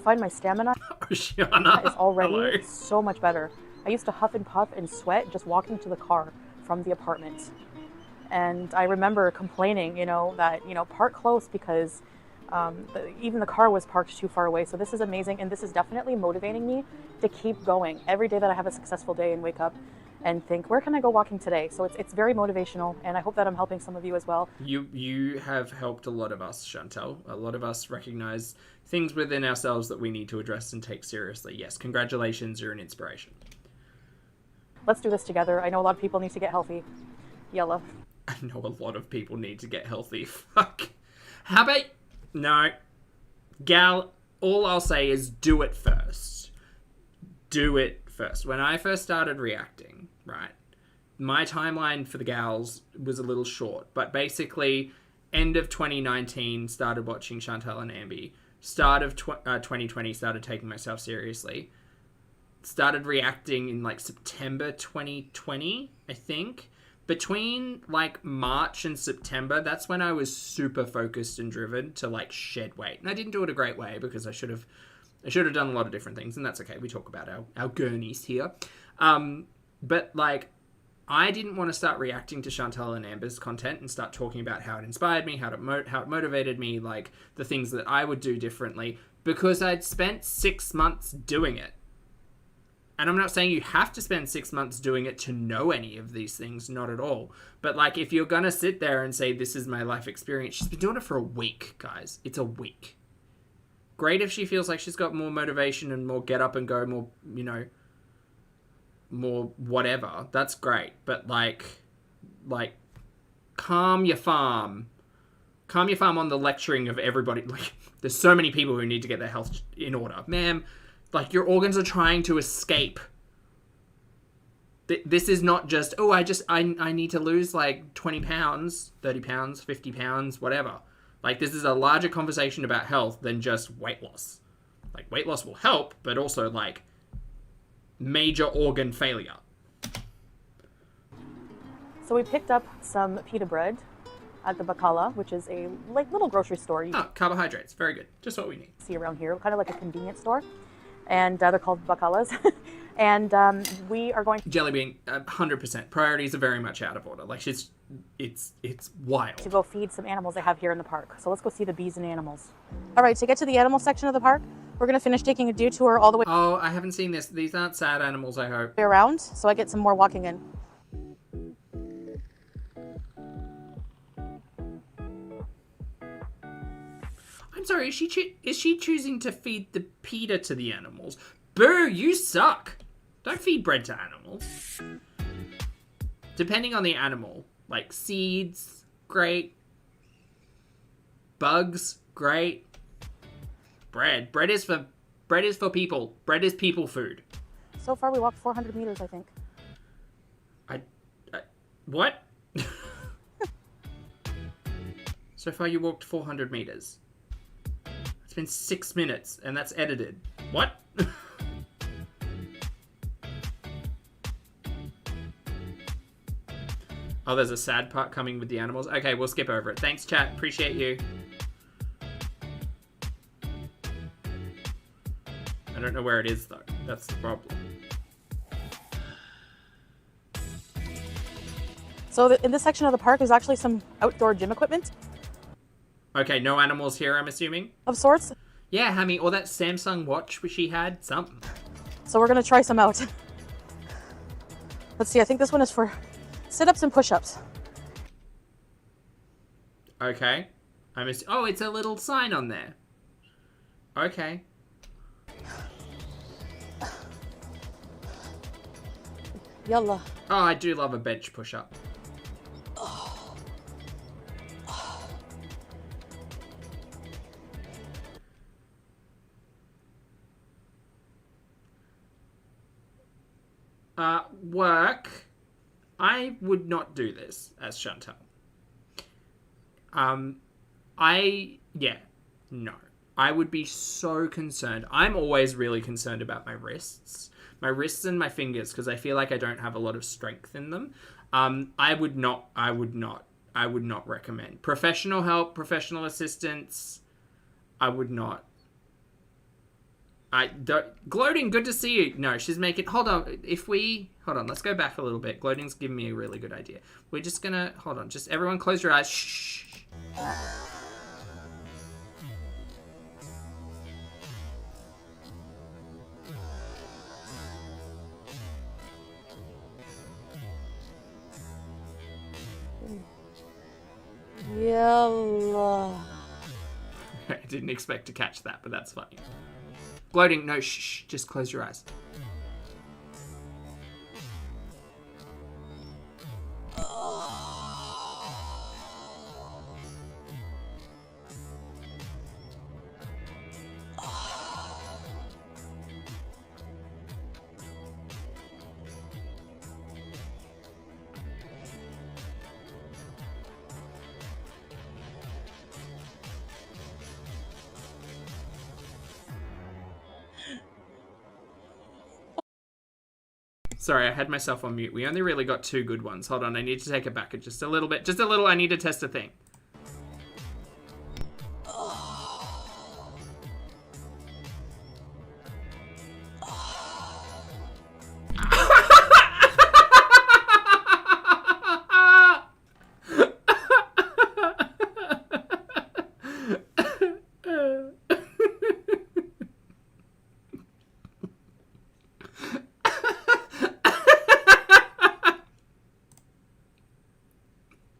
find my stamina Oceana, is already hello. so much better. I used to huff and puff and sweat just walking to the car from the apartment. And I remember complaining, that, park close because even the car was parked too far away. So this is amazing. And this is definitely motivating me to keep going every day that I have a successful day and wake up and think, where can I go walking today? So it's very motivational. And I hope that I'm helping some of you as well. You have helped a lot of us, Chantal. A lot of us recognize things within ourselves that we need to address and take seriously. Yes, congratulations. You're an inspiration. Let's do this together. I know a lot of people need to get healthy. Yellow. I know a lot of people need to get healthy. Fuck. How about... No. Gal, all I'll say is do it first. Do it first. When I first started reacting, right, my timeline for the gals was a little short. But basically, end of 2019, started watching Chantal and Ambi. Start of 2020, started taking myself seriously. Started reacting in like September 2020, I think. Between like March and September, that's when I was super focused and driven to like shed weight. And I didn't do it a great way because I should have done a lot of different things, and that's okay. We talk about our gurneys here. But like, I didn't want to start reacting to Chantal and Amber's content and start talking about how it inspired me, how it motivated me, like the things that I would do differently, because I'd spent 6 months doing it. And I'm not saying you have to spend 6 months doing it to know any of these things, not at all. But like, if you're going to sit there and say, this is my life experience, she's been doing it for a week, guys. It's a week. Great if she feels like she's got more motivation and more get up and go, more, more whatever. That's great. But like calm your farm. Calm your farm on the lecturing of everybody. Like, there's so many people who need to get their health in order. Ma'am, like, your organs are trying to escape. This is not just, oh, I need to lose, like, 20 pounds, 30 pounds, 50 pounds, whatever. Like, this is a larger conversation about health than just weight loss. Like, weight loss will help, but also, like, major organ failure. So we picked up some pita bread at the Bacala, which is a like little grocery store you Carbohydrates. Very good. Just what we need. see around here, kind of like a convenience store. And they're called Bacalas. And we are going Jelly Bean, 100%. Priorities are very much out of order. Like, it's wild. to go feed some animals they have here in the park. So let's go see the bees and animals. All right, to get to the animal section of the park, we're going to finish taking a detour all the way Oh, I haven't seen this. These aren't sad animals, I hope. around, so I get some more walking in. I'm sorry, is she choosing to feed the pita to the animals? Boo, you suck. Don't feed bread to animals. Depending on the animal, like seeds, great. Bugs, great. Bread is for people. Bread is people food. So far, we walked 400 meters, I think. What? So far you walked 400 meters. It's been 6 minutes, and that's edited. What? Oh, there's a sad part coming with the animals. Okay, we'll skip over it. Thanks, chat. Appreciate you. I don't know where it is, though. That's the problem. So in this section of the park, there's actually some outdoor gym equipment Okay, no animals here, I'm assuming. of sorts. Yeah, Hammy, or that Samsung watch which she had. Something. So we're going to try some out. Let's see, I think this one is for sit-ups and push-ups. Okay. Oh, it's a little sign on there. Okay. Yalla. Oh, I do love a bench push-up. Work. I would not do this as Chantal. No. I would be so concerned. I'm always really concerned about my wrists. My wrists and my fingers, because I feel like I don't have a lot of strength in them. I would not recommend. Professional help, professional assistance, I would not. Gloating, good to see you. No, she's making... Hold on, let's go back a little bit. Gloating's giving me a really good idea. We're just gonna... Hold on, just everyone close your eyes. Shh. Yalla. I didn't expect to catch that, but that's funny. Gloating, no, shh, just close your eyes. Sorry, I had myself on mute. We only really got 2 good ones. Hold on, I need to take it back just a little bit. Just a little, I need to test a thing.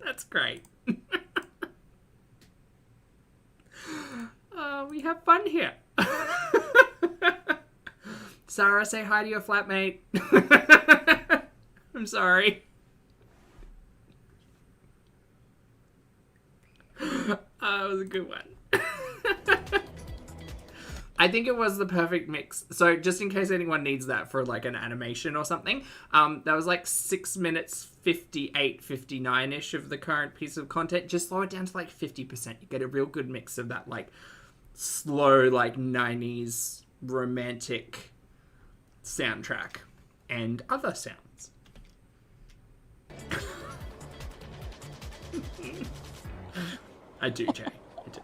That's great. We have fun here. Sarah, say hi to your flatmate. I'm sorry. That was a good one. I think it was the perfect mix. So just in case anyone needs that for like an animation or something, that was like 6 minutes 58, 59-ish of the current piece of content. Just slow it down to like 50%. You get a real good mix of that like slow like 90s romantic soundtrack and other sounds. I do, Jay. I do.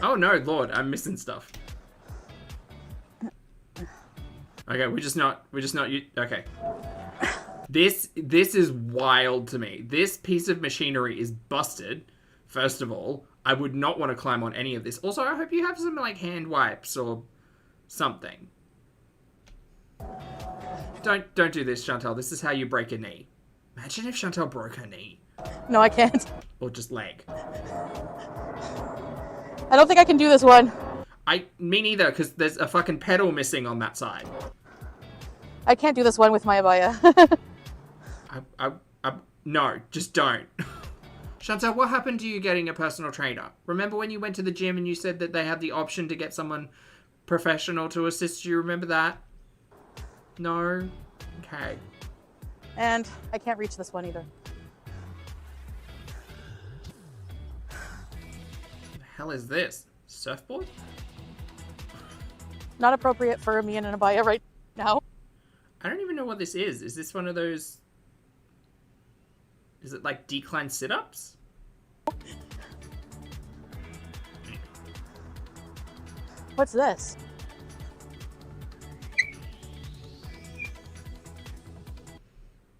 Oh no, Lord, I'm missing stuff. Okay, we're just not okay. This is wild to me. This piece of machinery is busted. First of all, I would not want to climb on any of this. Also, I hope you have some like hand wipes or something. Don't do this, Chantal. This is how you break a knee. Imagine if Chantal broke her knee. No, I can't. Or just leg. I don't think I can do this one. Me neither, because there's a fucking pedal missing on that side. I can't do this one with my abaya. No, just don't. Chantal, what happened to you getting a personal trainer? Remember when you went to the gym and you said that they had the option to get someone professional to assist you? Remember that? No? Okay. And I can't reach this one either. The hell is this? Surfboard? Not appropriate for me in an abaya right now. I don't even know what this is. Is this one of those... Is it like decline sit-ups? What's this?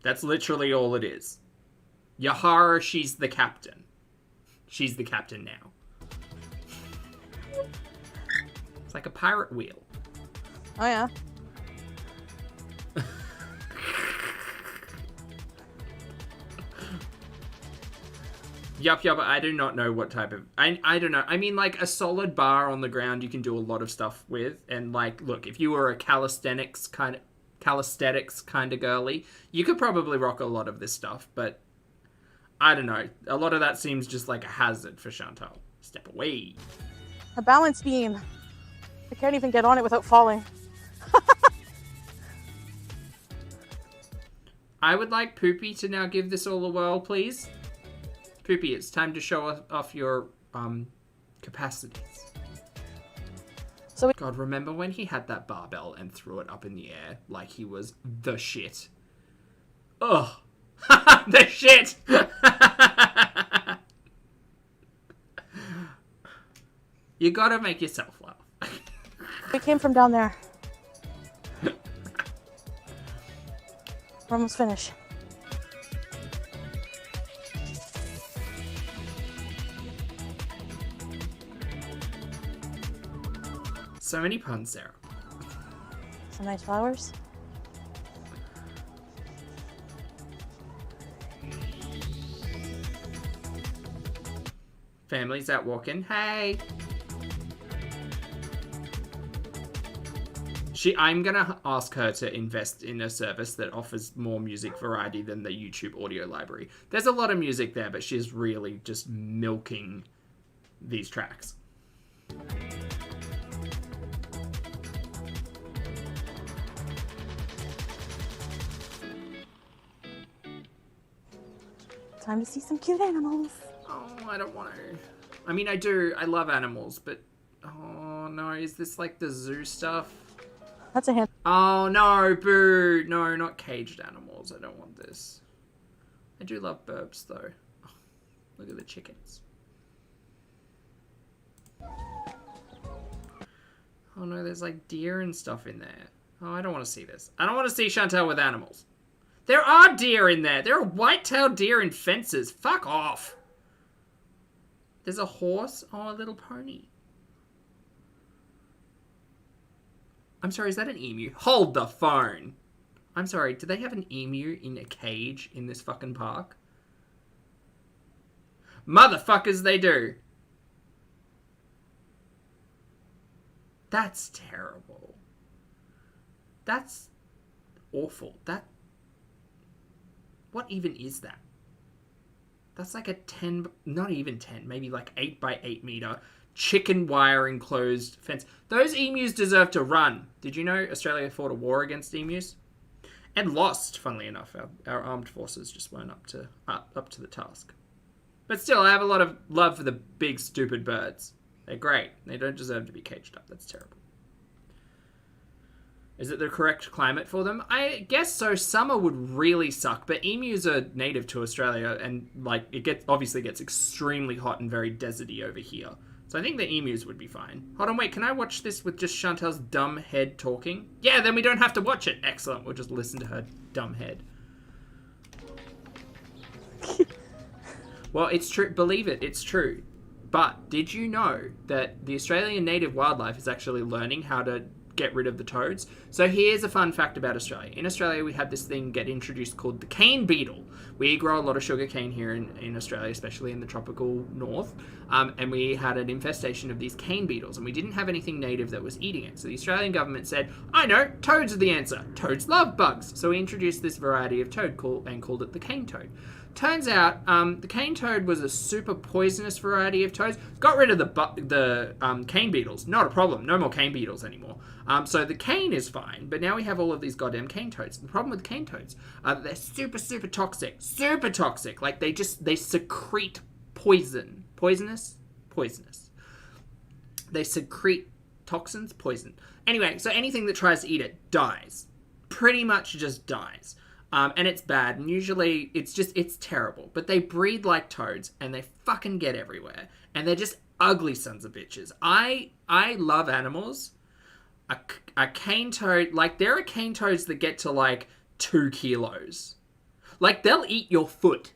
That's literally all it is. Yahara, she's the captain. She's the captain now. It's like a pirate wheel. Oh yeah. Yup, I do not know what type of... I don't know. I mean, like, a solid bar on the ground you can do a lot of stuff with. And, like, look, if you were a calisthenics kind of girly, you could probably rock a lot of this stuff. But, I don't know. A lot of that seems just like a hazard for Chantal. Step away. A balance beam. I can't even get on it without falling. I would like Poopy to now give this all a whirl, please. Poopy, it's time to show off your capacities. So God, remember when he had that barbell and threw it up in the air like he was the shit? Ugh. The shit! You gotta make yourself laugh. we came from down there. We're almost finished. So many puns, Sarah. Some nice flowers. Family's out walking. Hey! I'm gonna ask her to invest in a service that offers more music variety than the YouTube audio library. There's a lot of music there, but she's really just milking these tracks. Time to see some cute animals. Oh, I don't want to. I mean, I do. I love animals, but... Oh, no. Is this like the zoo stuff? That's a hand. Oh, no. Boo. No, not caged animals. I don't want this. I do love burps, though. Oh, look at the chickens. Oh, no. There's like deer and stuff in there. Oh, I don't want to see this. I don't want to see Chantal with animals. There are deer in there. There are white-tailed deer in fences. Fuck off. There's a horse. Oh, a little pony. I'm sorry, is that an emu? Hold the phone. I'm sorry, do they have an emu in a cage in this fucking park? Motherfuckers, they do. That's terrible. That's awful. What even is that? That's like a 10, not even 10, maybe like 8 by 8 meter chicken wire enclosed fence. Those emus deserve to run. Did you know Australia fought a war against emus? And lost, funnily enough. Our armed forces just weren't up to the task. But still, I have a lot of love for the big, stupid birds. They're great. They don't deserve to be caged up. That's terrible. Is it the correct climate for them? I guess so. Summer would really suck, but emus are native to Australia, and like obviously gets extremely hot and very deserty over here. So I think the emus would be fine. Hold on, wait, can I watch this with just Chantel's dumb head talking? Yeah, then we don't have to watch it. Excellent, we'll just listen to her dumb head. Well, it's true. Believe it, it's true. But did you know that the Australian native wildlife is actually learning how to get rid of the toads? So here's a fun fact about Australia. In Australia, we had this thing get introduced called the cane beetle. We grow a lot of sugar cane here in Australia, especially in the tropical north. And we had an infestation of these cane beetles, and we didn't have anything native that was eating it. So the Australian government said, I know, toads are the answer. Toads love bugs. So we introduced this variety of toad and called it the cane toad. Turns out, the cane toad was a super poisonous variety of toads. Got rid of the cane beetles. Not a problem. No more cane beetles anymore. So the cane is fine, but now we have all of these goddamn cane toads. The problem with cane toads, they're super, super toxic. Super toxic. Like, they secrete poison. Poisonous? Poisonous. They secrete toxins? Poison. Anyway, so anything that tries to eat it dies. Pretty much just dies. And it's bad, and usually it's terrible. But they breed like toads, and they fucking get everywhere. And they're just ugly sons of bitches. I love animals. A cane toad, like, there are cane toads that get to, like, 2 kilos. Like, they'll eat your foot.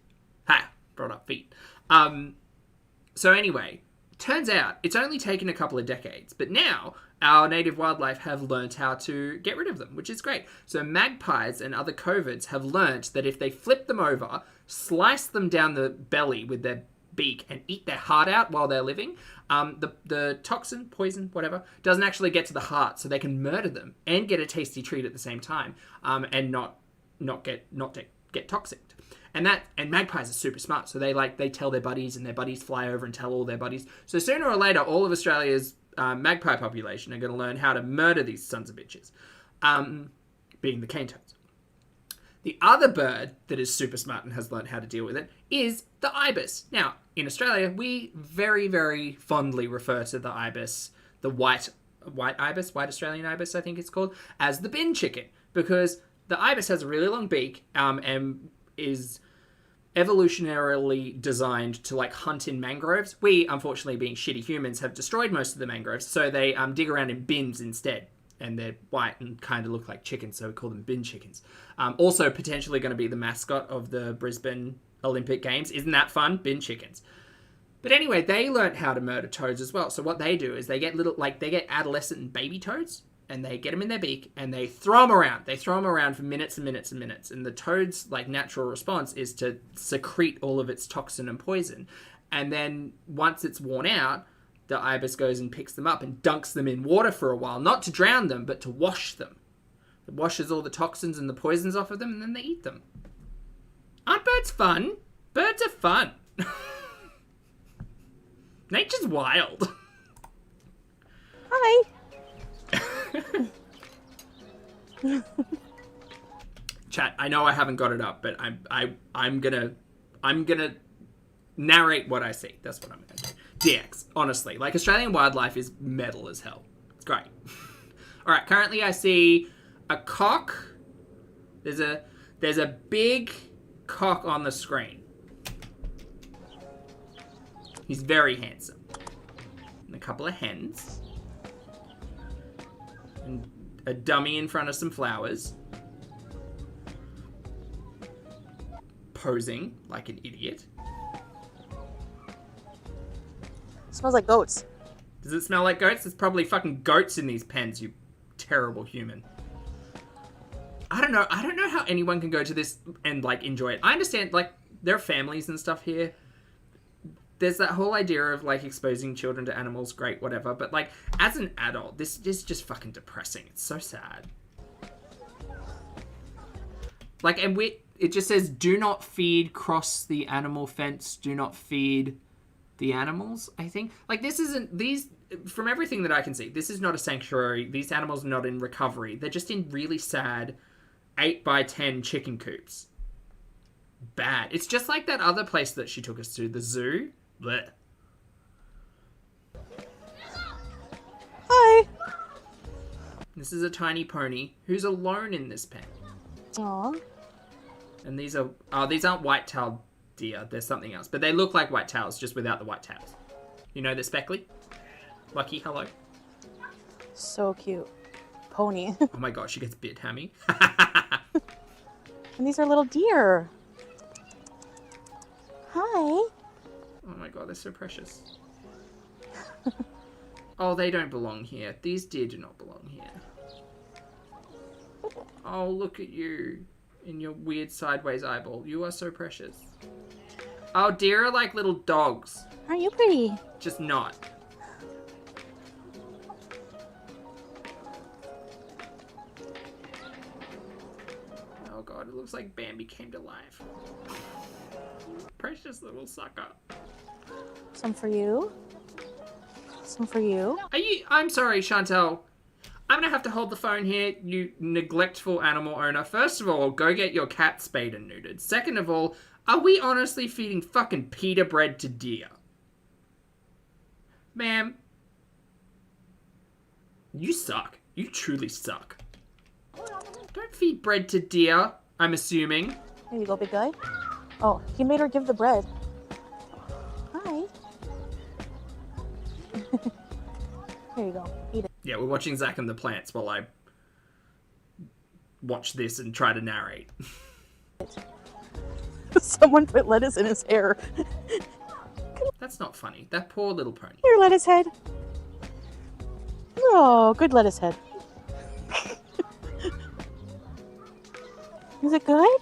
Ha! Brought up feet. So anyway, turns out it's only taken a couple of decades, but now our native wildlife have learnt how to get rid of them, which is great. So magpies and other covids have learnt that if they flip them over, slice them down the belly with their beak and eat their heart out while they're living, the toxin, poison, whatever, doesn't actually get to the heart, so they can murder them and get a tasty treat at the same time, and not get toxic. And magpies are super smart, so they tell their buddies, and their buddies fly over and tell all their buddies. So sooner or later, all of Australia's magpie population are going to learn how to murder these sons of bitches, being the cane toads. The other bird that is super smart and has learned how to deal with it is the ibis. Now, in Australia, we very, very fondly refer to the ibis, the white Australian ibis, I think it's called, as the bin chicken, because the ibis has a really long beak and is evolutionarily designed to, like, hunt in mangroves. We, unfortunately, being shitty humans, have destroyed most of the mangroves, so they dig around in bins instead. And they're white and kind of look like chickens, so we call them bin chickens. Also, potentially going to be the mascot of the Brisbane Olympic Games. Isn't that fun? Bin chickens. But anyway, they learnt how to murder toads as well. So what they do is they get adolescent and baby toads, and they get them in their beak, and they throw them around. They throw them around for minutes and minutes and minutes. And the toad's, like, natural response is to secrete all of its toxin and poison. And then once it's worn out, the ibis goes and picks them up and dunks them in water for a while. Not to drown them, but to wash them. It washes all the toxins and the poisons off of them, and then they eat them. Aren't birds fun? Birds are fun. Nature's wild. Hi. Chat, I know I haven't got it up, but I'm gonna narrate what I see. That's what I'm gonna do. DX, honestly. Like, Australian wildlife is metal as hell. It's great. Alright, currently I see a cock. There's a big cock on the screen. He's very handsome. And a couple of hens. And a dummy in front of some flowers. Posing like an idiot. Smells like goats. Does it smell like goats? There's probably fucking goats in these pens, you terrible human. I don't know how anyone can go to this and, like, enjoy it. I understand, like, there are families and stuff here. There's that whole idea of, like, exposing children to animals, great, whatever. But, like, as an adult, this is just fucking depressing. It's so sad. Like, and it just says, do not feed, cross the animal fence, do not feed the animals, I think. Like, this isn't, these, from everything that I can see, this is not a sanctuary. These animals are not in recovery. They're just in really sad 8x10 chicken coops. Bad. It's just like that other place that she took us to, the zoo. Blech. Hi. This is a tiny pony who's alone in this pen. Aw. And these are, oh, these aren't white-tailed deer. There's something else. But they look like white tails, just without the white tails. You know the speckly? Lucky, hello. So cute. Pony. Oh my gosh, she gets bit, Hammy. And these are little deer. Hi. Oh my god, they're so precious. Oh, they don't belong here. These deer do not belong here. Oh, look at you. In your weird sideways eyeball. You are so precious. Oh, deer are like little dogs. Aren't you pretty? Just not. Oh god, it looks like Bambi came to life. Precious little sucker. Some for you. Some for you. I'm sorry, Chantel. I'm gonna have to hold the phone here, you neglectful animal owner. First of all, go get your cat spayed and neutered. Second of all, are we honestly feeding fucking pita bread to deer? Ma'am. You suck. You truly suck. Don't feed bread to deer, I'm assuming. Here you go, big guy. Oh, he made her give the bread. Hi. Here you go. Eat it. Yeah, we're watching Zack and the Plants while I watch this and try to narrate. Someone put lettuce in his hair. That's not funny. That poor little pony. Here, lettuce head. Oh, good lettuce head. Is it good?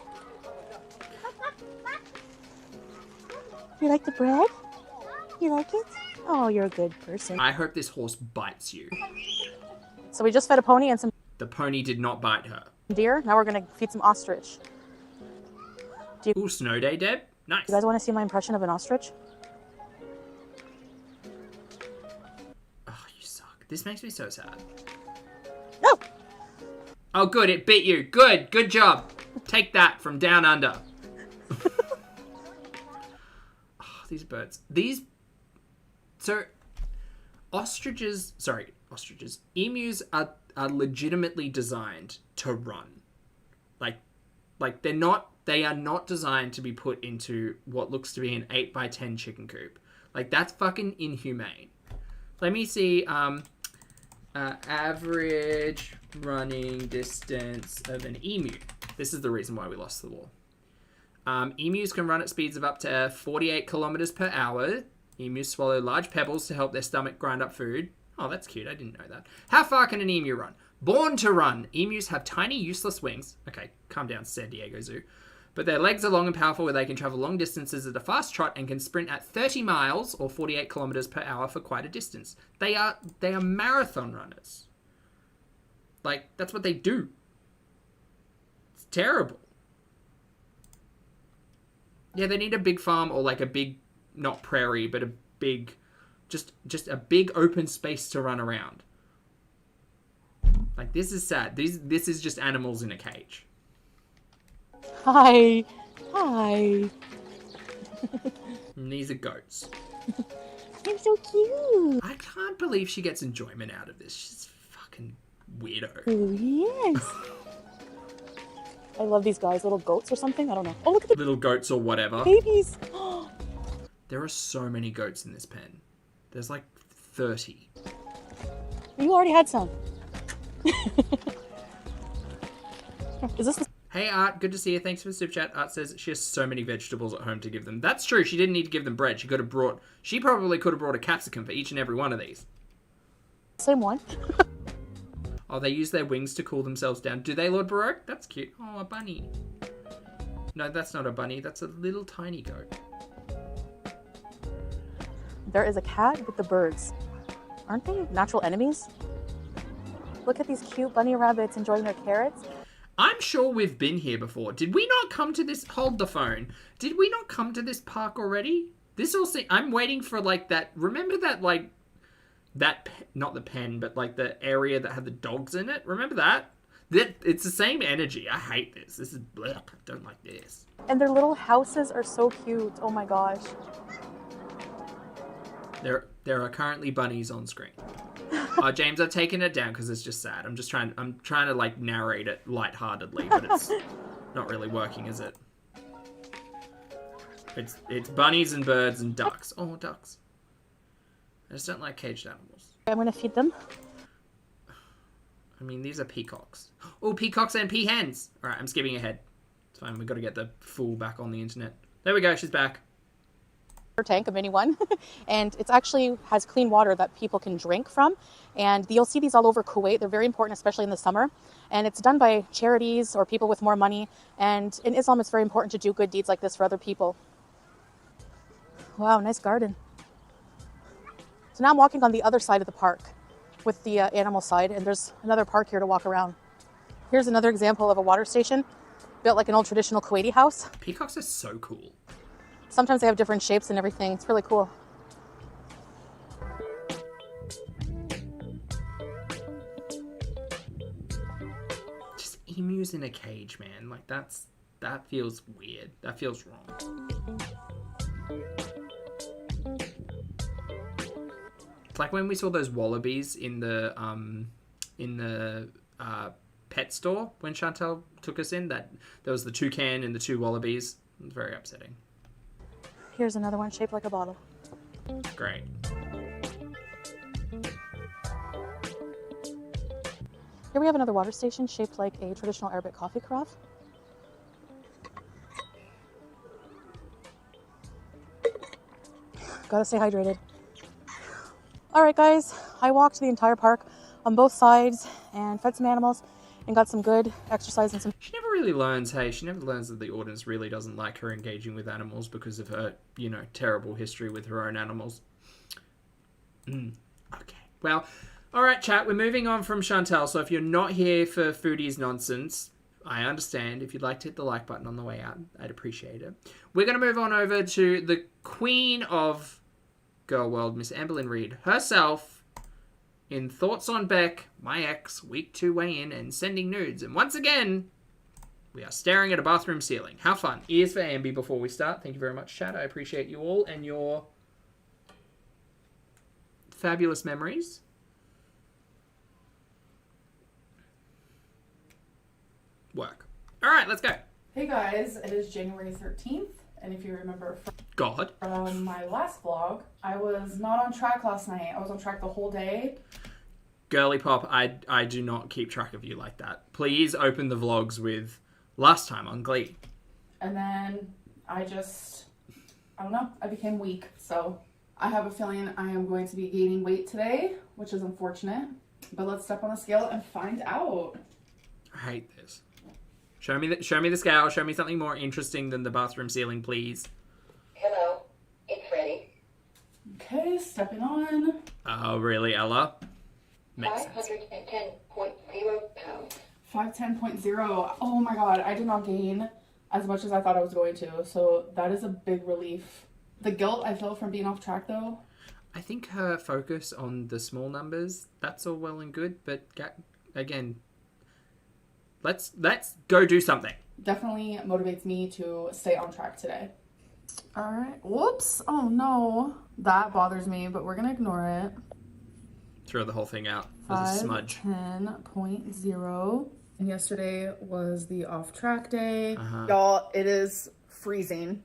You like the bread? You like it? Oh, you're a good person. I hope this horse bites you. So we just fed a pony and some The pony did not bite her. deer. Now we're gonna feed some ostrich. Ooh, snow day, Deb. Nice. You guys want to see my impression of an ostrich? Oh, you suck. This makes me so sad. No! Oh, good. It bit you. Good. Good job. Take that from down under. Oh, these birds. So, ostriches, emus are legitimately designed to run. Like they are not designed to be put into what looks to be an 8x10 chicken coop. Like, that's fucking inhumane. Let me see, average running distance of an emu. This is the reason why we lost the war. Emus can run at speeds of up to 48 kilometers per hour. Emus swallow large pebbles to help their stomach grind up food. Oh, that's cute. I didn't know that. How far can an emu run? Born to run. Emus have tiny, useless wings. Okay, calm down, San Diego Zoo. But their legs are long and powerful, where they can travel long distances at a fast trot and can sprint at 30 miles or 48 kilometers per hour for quite a distance. They are marathon runners. Like, that's what they do. It's terrible. Yeah, they need a big farm or like a big, not prairie, but a big, just a big open space to run around. Like, this is sad. This is just animals in a cage. Hi. Hi. And these are goats. You're so cute. I can't believe she gets enjoyment out of this. She's fucking weirdo. Oh, yes. I love these guys. Little goats or something? I don't know. Oh, look at the Little goats or whatever. babies. There are so many goats in this pen. There's like 30. You already had some. Is this the... Hey, Art. Good to see you. Thanks for the super chat. Art says she has so many vegetables at home to give them. That's true. She didn't need to give them bread. She probably could have brought a capsicum for each and every one of these. same one? Oh, they use their wings to cool themselves down. Do they, Lord Baroque? That's cute. Oh, a bunny. No, that's not a bunny. That's a little tiny goat. There is a cat with the birds. Aren't they natural enemies? Look at these cute bunny rabbits enjoying their carrots. I'm sure we've been here before. Did we not come to this? Hold the phone. Did we not come to this park already? This all seems... I'm waiting for, like, that... Remember that, like... Not the pen, but, like, the area that had the dogs in it? Remember that? It's the same energy. I hate this. This is... Blech. I don't like this. And their little houses are so cute. Oh my gosh. There are currently bunnies on screen. James, I've taken it down because it's just sad. I'm trying to like narrate it lightheartedly, but it's not really working, is it? It's bunnies and birds and ducks. Oh, ducks. I just don't like caged animals. I'm gonna feed them. I mean, these are peacocks. Oh, peacocks and peahens. All right, I'm skipping ahead. It's fine. We've got to get the fool back on the internet. There we go. She's back. Tank, a mini one, and it's actually has clean water that people can drink from, and you'll see these all over Kuwait. They're very important, especially in the summer, and it's done by charities or people with more money, and in Islam it's very important to do good deeds like this for other people. Wow, nice garden. So now I'm walking on the other side of the park with the animal side, and there's another park here to walk around. Here's another example of a water station built like an old traditional Kuwaiti house. Peacocks are so cool. Sometimes they have different shapes and everything. It's really cool. Just emus in a cage, man. Like that feels weird. That feels wrong. It's like when we saw those wallabies in the pet store when Chantal took us in. That there was the toucan and the two wallabies. It was very upsetting. Here's another one shaped like a bottle. Great. Here we have another water station shaped like a traditional Arabic coffee carafe. Gotta stay hydrated. All right, guys, I walked the entire park on both sides and fed some animals and got some good exercise and some... She never really learns, she never learns that the audience really doesn't like her engaging with animals because of her, terrible history with her own animals. Okay. Well, all right, chat, we're moving on from Chantal, so if you're not here for Foodie's nonsense, I understand. If you'd like to hit the like button on the way out, I'd appreciate it. We're going to move on over to the queen of girl world, Miss Amberlynn Reid herself, in Thoughts on Beck, my ex, week 2 weigh-in, and sending nudes. And once again, we are staring at a bathroom ceiling. How fun. Ears for Amby before we start. Thank you very much, chat. I appreciate you all and your fabulous memories. Work. All right, let's go. Hey guys, it is January 13th, and if you remember from my last vlog, I was not on track last night. I was on track the whole day. Girly Pop, I do not keep track of you like that. Please open the vlogs with last time on Glee. And then I don't know, I became weak. So I have a feeling I am going to be gaining weight today, which is unfortunate. But let's step on the scale and find out. I hate this. Show me the scale. Show me something more interesting than the bathroom ceiling, please. Hello, it's ready. Okay, stepping on. Oh, really, Ella? 510.0 pounds. 510.0. Oh my god, I did not gain as much as I thought I was going to. So that is a big relief. The guilt I feel from being off track though. I think her focus on the small numbers, that's all well and good, but again, let's go do something. Definitely motivates me to stay on track today. All right. Whoops. Oh no. That bothers me, but we're gonna ignore it. Throw the whole thing out as a smudge. 510.0. And yesterday was the off track day. Y'all, it is freezing.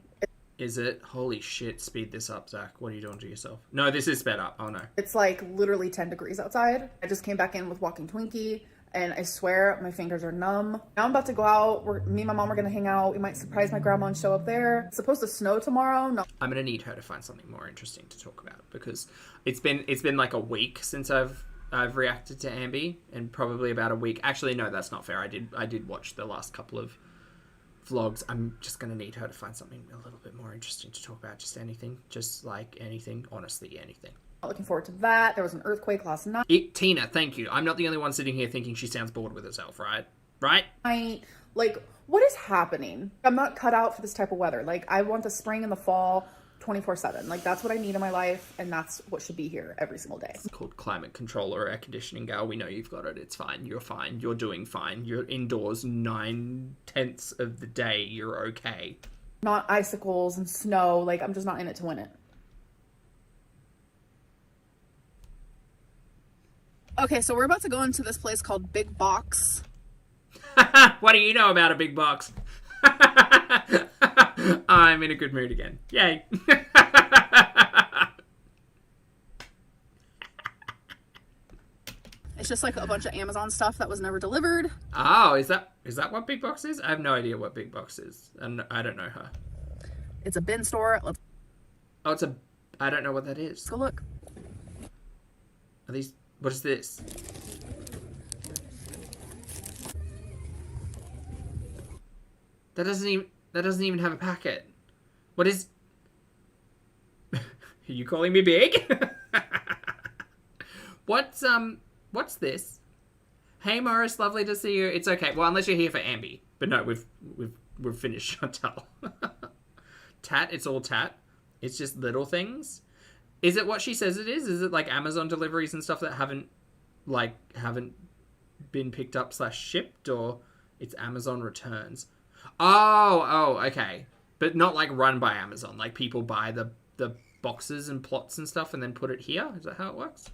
Is it? Holy shit, speed this up, Zach. What are you doing to yourself? No, this is sped up. Oh no. It's like literally 10 degrees outside. I just came back in with Walking Twinkie. And I swear my fingers are numb. Now I'm about to go out. Me and my mom are gonna hang out. We might surprise my grandma and show up there. It's supposed to snow tomorrow. No. I'm gonna need her to find something more interesting to talk about because it's been like a week since I've reacted to Amby, and probably about a week. Actually, no, that's not fair. I did watch the last couple of vlogs. I'm just gonna need her to find something a little bit more interesting to talk about. Just anything, just like anything. Honestly, anything. Looking forward to that. There was an earthquake last night. Tina, thank you. I'm not the only one sitting here thinking she sounds bored with herself, right? right? Like, what is happening? I'm not cut out for this type of weather. Like, I want the spring and the fall 24/7. Like, that's what I need in my life, and that's what should be here every single day. It's called climate control or air conditioning, gal. We know you've got it. It's fine. You're fine. You're doing fine. You're indoors 9/10 of the day. You're okay. Not icicles and snow. Like, I'm just not in it to win it. Okay, so we're about to go into this place called Big Box. What do you know about a big box? I'm in a good mood again. Yay. It's just like a bunch of Amazon stuff that was never delivered. Oh, is that what big box is? I have no idea what big box is, and I don't know her. It's a bin store. Let's I don't know what that is. go look. Are these? What is this? That doesn't even have a packet. What is? Are you calling me big? What's this? Hey Morris, lovely to see you. It's okay. Well, unless you're here for Ambi. But no, we've finished Chantal. Tat, it's all tat. It's just little things. Is it what she says it is? Is it like Amazon deliveries and stuff that haven't been picked up / shipped, or it's Amazon returns? Oh, okay. But not like run by Amazon. Like people buy the boxes and plots and stuff and then put it here. Is that how it works?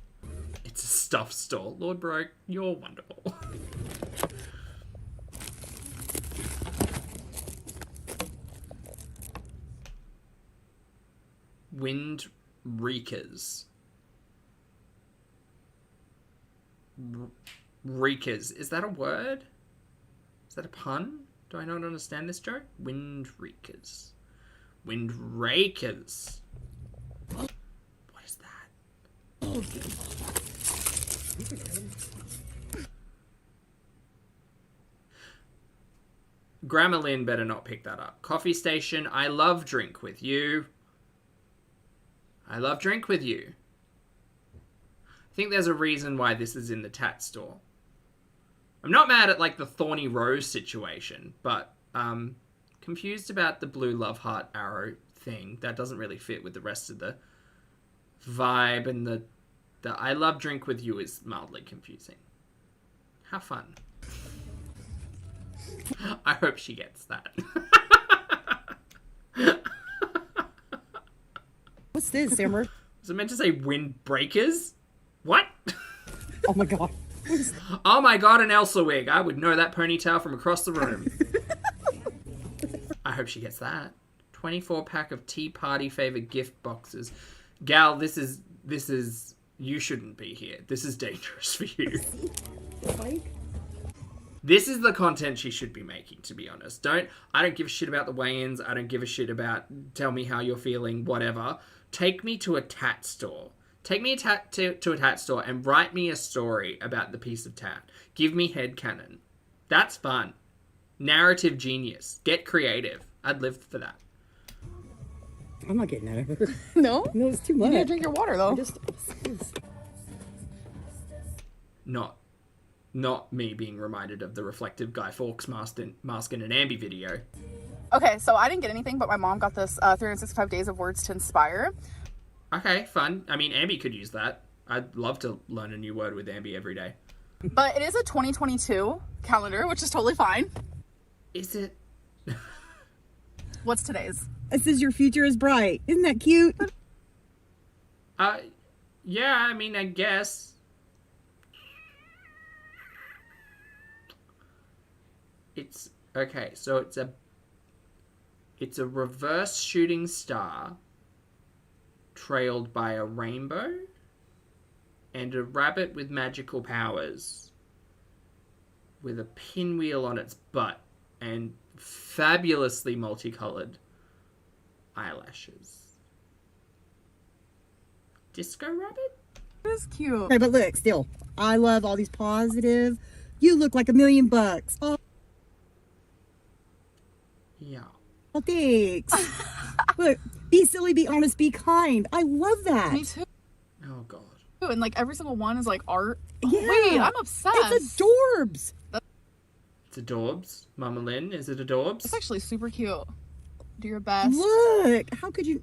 It's a stuff store. Lord Broke, you're wonderful. Wind Reekers. Reekers. Is that a word? Is that a pun? Do I not understand this joke? Wind Reekers. Wind Rakers. What is that? Grandma Lynn better not pick that up. Coffee station. I love drink with you. I love drink with you. I think there's a reason why this is in the tat store. I'm not mad at like the Thorny Rose situation, but confused about the blue love heart arrow thing. That doesn't really fit with the rest of the vibe, and the I love drink with you is mildly confusing. Have fun. I hope she gets that. What's this, Amber? Was it meant to say windbreakers? What? Oh my god. Oh my god, an Elsa wig. I would know that ponytail from across the room. I hope she gets that. 24-pack of Tea Party favorite gift boxes. Gal, this is you shouldn't be here. This is dangerous for you. This is the content she should be making, to be honest. I don't give a shit about the weigh-ins. I don't give a shit about tell me how you're feeling, whatever. Take me to a tat store. Take me to a tat store and write me a story about the piece of tat. Give me headcanon. That's fun. Narrative genius. Get creative. I'd live for that. I'm not getting that. No? No, it's too much. You need to drink your water, though. Not me being reminded of the reflective Guy Fawkes mask in an Ambi video. Okay, so I didn't get anything, but my mom got this 365 Days of Words to Inspire. Okay, fun. I mean, Ambi could use that. I'd love to learn a new word with Ambi every day. But it is a 2022 calendar, which is totally fine. Is it? What's today's? It says your future is bright. Isn't that cute? Yeah, I mean, I guess. It's, okay, so it's a reverse shooting star trailed by a rainbow and a rabbit with magical powers with a pinwheel on its butt and fabulously multicolored eyelashes. Disco rabbit? It is cute. Okay, but look, still, I love all these positive. You look like $1,000,000. Oh, Yeah. thanks. Look, be silly, be honest, be kind. I love that. Me too. Oh, God. And like every single one is like art. Yeah. Wait, I'm obsessed. It's adorbs. It's adorbs. Mama Lynn, is it adorbs? It's actually super cute. Do your best. Look, how could you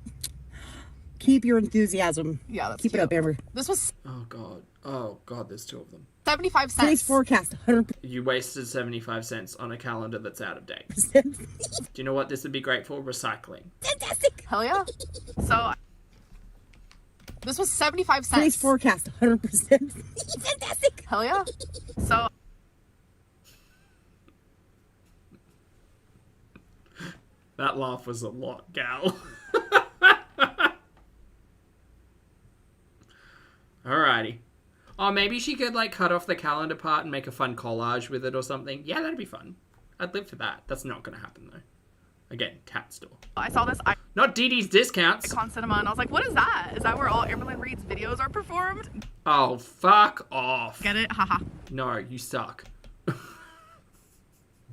keep your enthusiasm? Yeah, that's Keep cute. it up, Amber. This was Oh god. Oh god, there's two of them. 75 Today's cents. forecast, 100%. You wasted 75 cents on a calendar that's out of date. Do you know what this would be great for? Recycling. Fantastic. Hell yeah. So this was 75 cents. Today's forecast, 100%. Fantastic. Hell yeah. So That laugh was a lot, gal. Alrighty. Oh, maybe she could, like, cut off the calendar part and make a fun collage with it or something. Yeah, that'd be fun. I'd live for that. That's not going to happen, though. Again, cat store. I saw this Not Dee Dee's Discounts. Icon Cinema and I was like, what is that? Is that where all Amberlynn Reid's videos are performed? Oh, fuck off. Get it? Haha. No, you suck.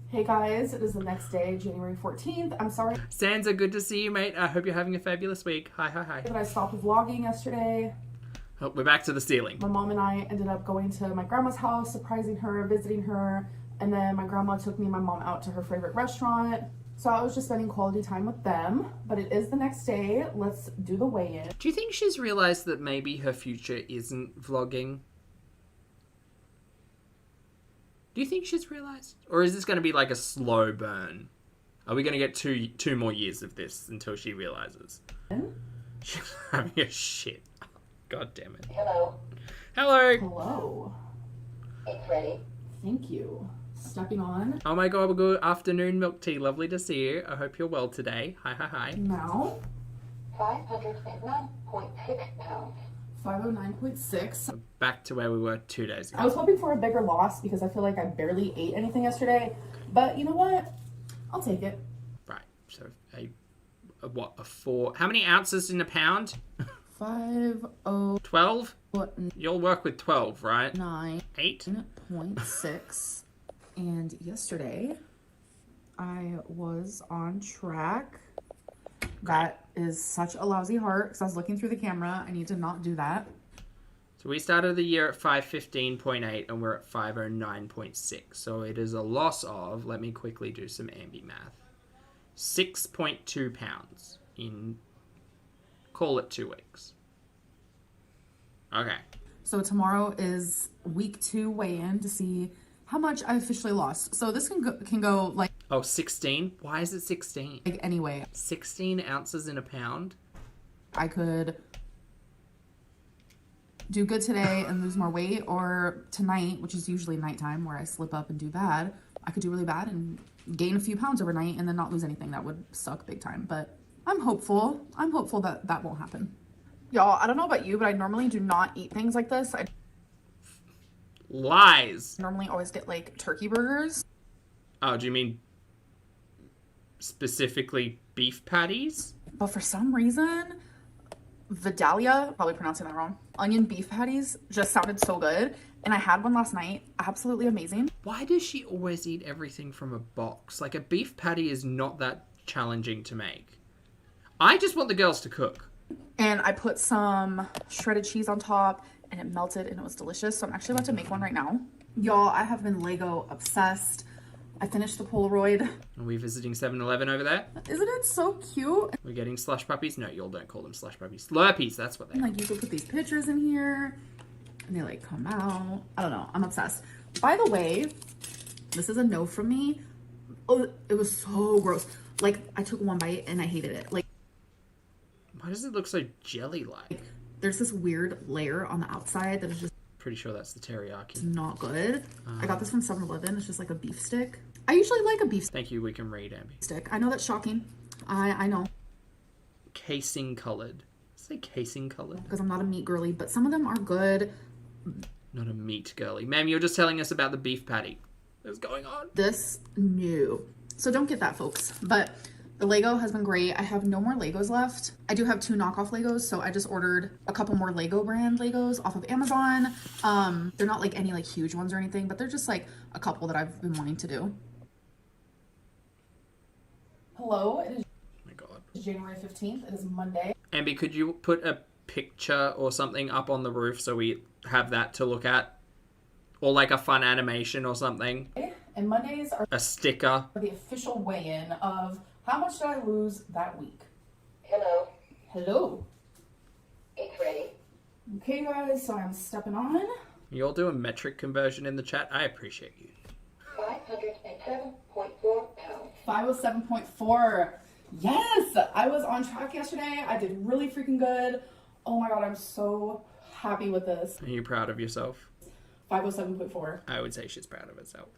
Hey guys, it is the next day, January 14th. I'm sorry Sansa, good to see you, mate. I hope you're having a fabulous week. Hi. that I stopped vlogging yesterday. Oh, we're back to the stealing. My mom and I ended up going to my grandma's house, surprising her, visiting her, and then my grandma took me and my mom out to her favorite restaurant. So I was just spending quality time with them, but it is the next day. Let's do the weigh-in. Do you think she's realized that maybe her future isn't vlogging? Do you think she's realized? Or is this going to be like a slow burn? Are we going to get two more years of this until she realizes? She's having a shit. God damn it. Hello. Hello. Hello. It's ready. Thank you. Stepping on. Oh my god, good afternoon, Milk Tea. Lovely to see you. I hope you're well today. Hi. Now, 509.6 pounds. 509.6. Back to where we were 2 days ago. I was hoping for a bigger loss because I feel like I barely ate anything yesterday. But you know what? I'll take it. Right. So, a 4... How many ounces in a pound? 509.6. 12? You'll work with 12, right? 8? And yesterday, I was on track. That is such a lousy heart because I was looking through the camera. I need to not do that. So we started the year at 515.8 and we're at 509.6. So it is a loss of, let me quickly do some ambi math, 6.2 pounds in, call it 2 weeks. Okay. So tomorrow is week 2 weigh-in to see how much I officially lost. So this can go like... Oh, 16? Why is it 16? Like anyway. 16 ounces in a pound? I could do good today and lose more weight, or tonight, which is usually nighttime where I slip up and do bad, I could do really bad and gain a few pounds overnight and then not lose anything. That would suck big time, but I'm hopeful. I'm hopeful that that won't happen. Y'all, I don't know about you, but I normally do not eat things like this. I Lies. normally always get like turkey burgers. Oh, do you mean specifically beef patties? But for some reason, Vidalia, probably pronouncing that wrong, onion beef patties just sounded so good. And I had one last night. Absolutely amazing. Why does she always eat everything from a box? Like, a beef patty is not that challenging to make. I just want the girls to cook. And I put some shredded cheese on top and it melted and it was delicious. So I'm actually about to make one right now. Y'all, I have been Lego obsessed. I finished the Polaroid. Are we visiting 7-Eleven over there? Isn't it so cute? We're getting slush puppies? No, y'all don't call them slush puppies. Slurpees, that's what they And are. like you could put these pictures in here and they like come out. I don't know. I'm obsessed. By the way, this is a no from me. Oh, it was so gross. Like I took one bite and I hated it. Like, Why does it look so jelly-like? there's this weird layer on the outside that is just Pretty sure that's the teriyaki. not good. I got this from 7-Eleven. It's just like a beef stick. I usually like a beef Thank you, we can read, Ambi. stick. I know that's shocking. I know Casing coloured. Say casing coloured? because I'm not a meat girly, but some of them are good. Not a meat girly. Ma'am, you're just telling us about the beef patty. What's going on? This new. So don't get that, folks. But the Lego has been great. I have no more Legos left. I do have 2 knockoff Legos, so I just ordered a couple more Lego brand Legos off of Amazon. They're not like any like huge ones or anything, but they're just like a couple that I've been wanting to do. Hello, it is Oh my god. January 15th. It is Monday. Ambi, could you put a picture or something up on the roof so we have that to look at? Or like a fun animation or something? And Mondays are A sticker. the official weigh-in of how much did I lose that week. Hello. Hello. It's ready. Okay, guys, so I'm stepping on. You all do a metric conversion in the chat. I appreciate you. 507.4 pounds. 507.4. Yes, I was on track yesterday. I did really freaking good. Oh my god, I'm so happy with this. Are you proud of yourself? 507.4. I would say she's proud of herself.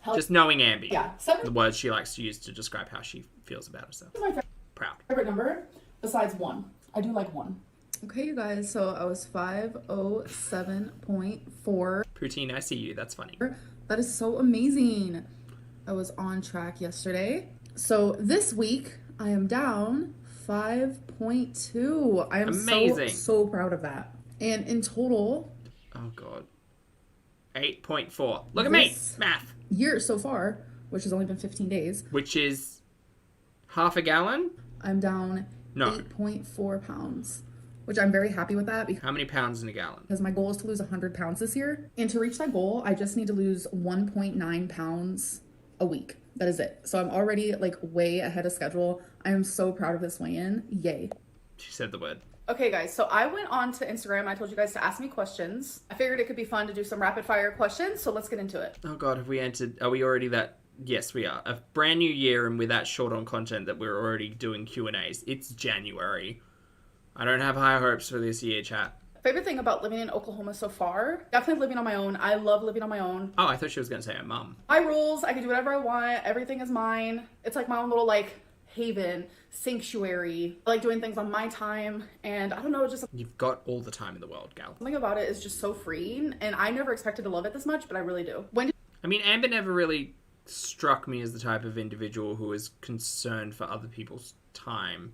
Hell- Just knowing Ambi. Yeah, The 7 words she likes to use to describe how she feels about herself. is my Proud. favorite number besides 1. I do like 1. Okay, you guys, so I was 507.4. Poutine, I see you. That's funny. That is so amazing. I was on track yesterday. So this week I am down 5.2. I am Amazing. so proud of that. And in total, Oh, God. 8.4. Look at me. This- Math. year so far, which has only been 15 days, Which is half a gallon? I'm down No. 8.4 pounds, which I'm very happy with that How many pounds in a gallon? because my goal is to lose 100 pounds this year. And to reach that goal, I just need to lose 1.9 pounds a week. That is it. So I'm already like way ahead of schedule. I am so proud of this weigh-in. Yay. She said the word. Okay, guys, so I went on to Instagram. I told you guys to ask me questions. I figured it could be fun to do some rapid fire questions, so let's get into it. Oh, God, have we entered... Are we already that... Yes, we are. A brand new year, and we're that short on content that we're already doing Q&As. It's January. I don't have high hopes for this year, chat. Favorite thing about living in Oklahoma so far? Definitely living on my own. I love living on my own. Oh, I thought she was going to say her mum. My rules, I can do whatever I want. Everything is mine. It's like my own little like haven, sanctuary. I like doing things on my time, and I don't know, just You've got all the time in the world, gal. something about it is just so freeing, and I never expected to love it this much, but I really do. When did I mean, Amber never really struck me as the type of individual who is concerned for other people's time.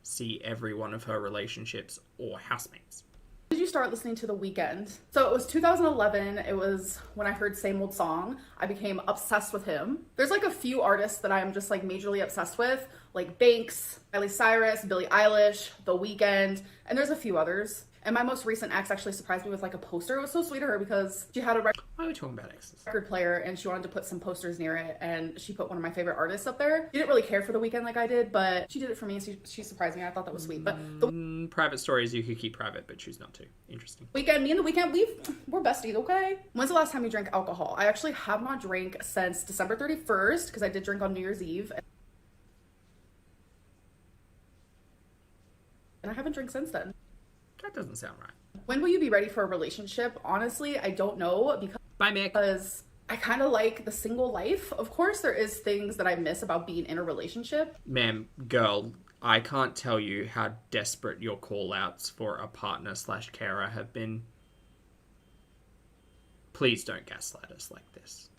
See every one of her relationships or housemates. you start listening to The Weeknd? So it was 2011. It was when I heard Same Old Song. I became obsessed with him. There's like a few artists that I'm just like majorly obsessed with, like Banks, Miley Cyrus, Billie Eilish, The Weeknd, and there's a few others. And my most recent ex actually surprised me with like a poster. It was so sweet of her because she had a Why are we talking about exes? record player and she wanted to put some posters near it, and she put one of my favorite artists up there. She didn't really care for The Weeknd like I did, but she did it for me. She surprised me. I thought that was sweet. But The Private stories you could keep private, but choose not to. Interesting. Weeknd, me and The Weeknd, we're besties, okay? When's the last time you drank alcohol? I actually have not drank since December 31st because I did drink on New Year's Eve. And I haven't drank since then. That doesn't sound right. When will you be ready for a relationship? Honestly, I don't know Bye, Mick. because I kind of like the single life. Of course, there is things that I miss about being in a relationship. Ma'am, girl, I can't tell you how desperate your call-outs for a partner/carer have been. Please don't gaslight us like this.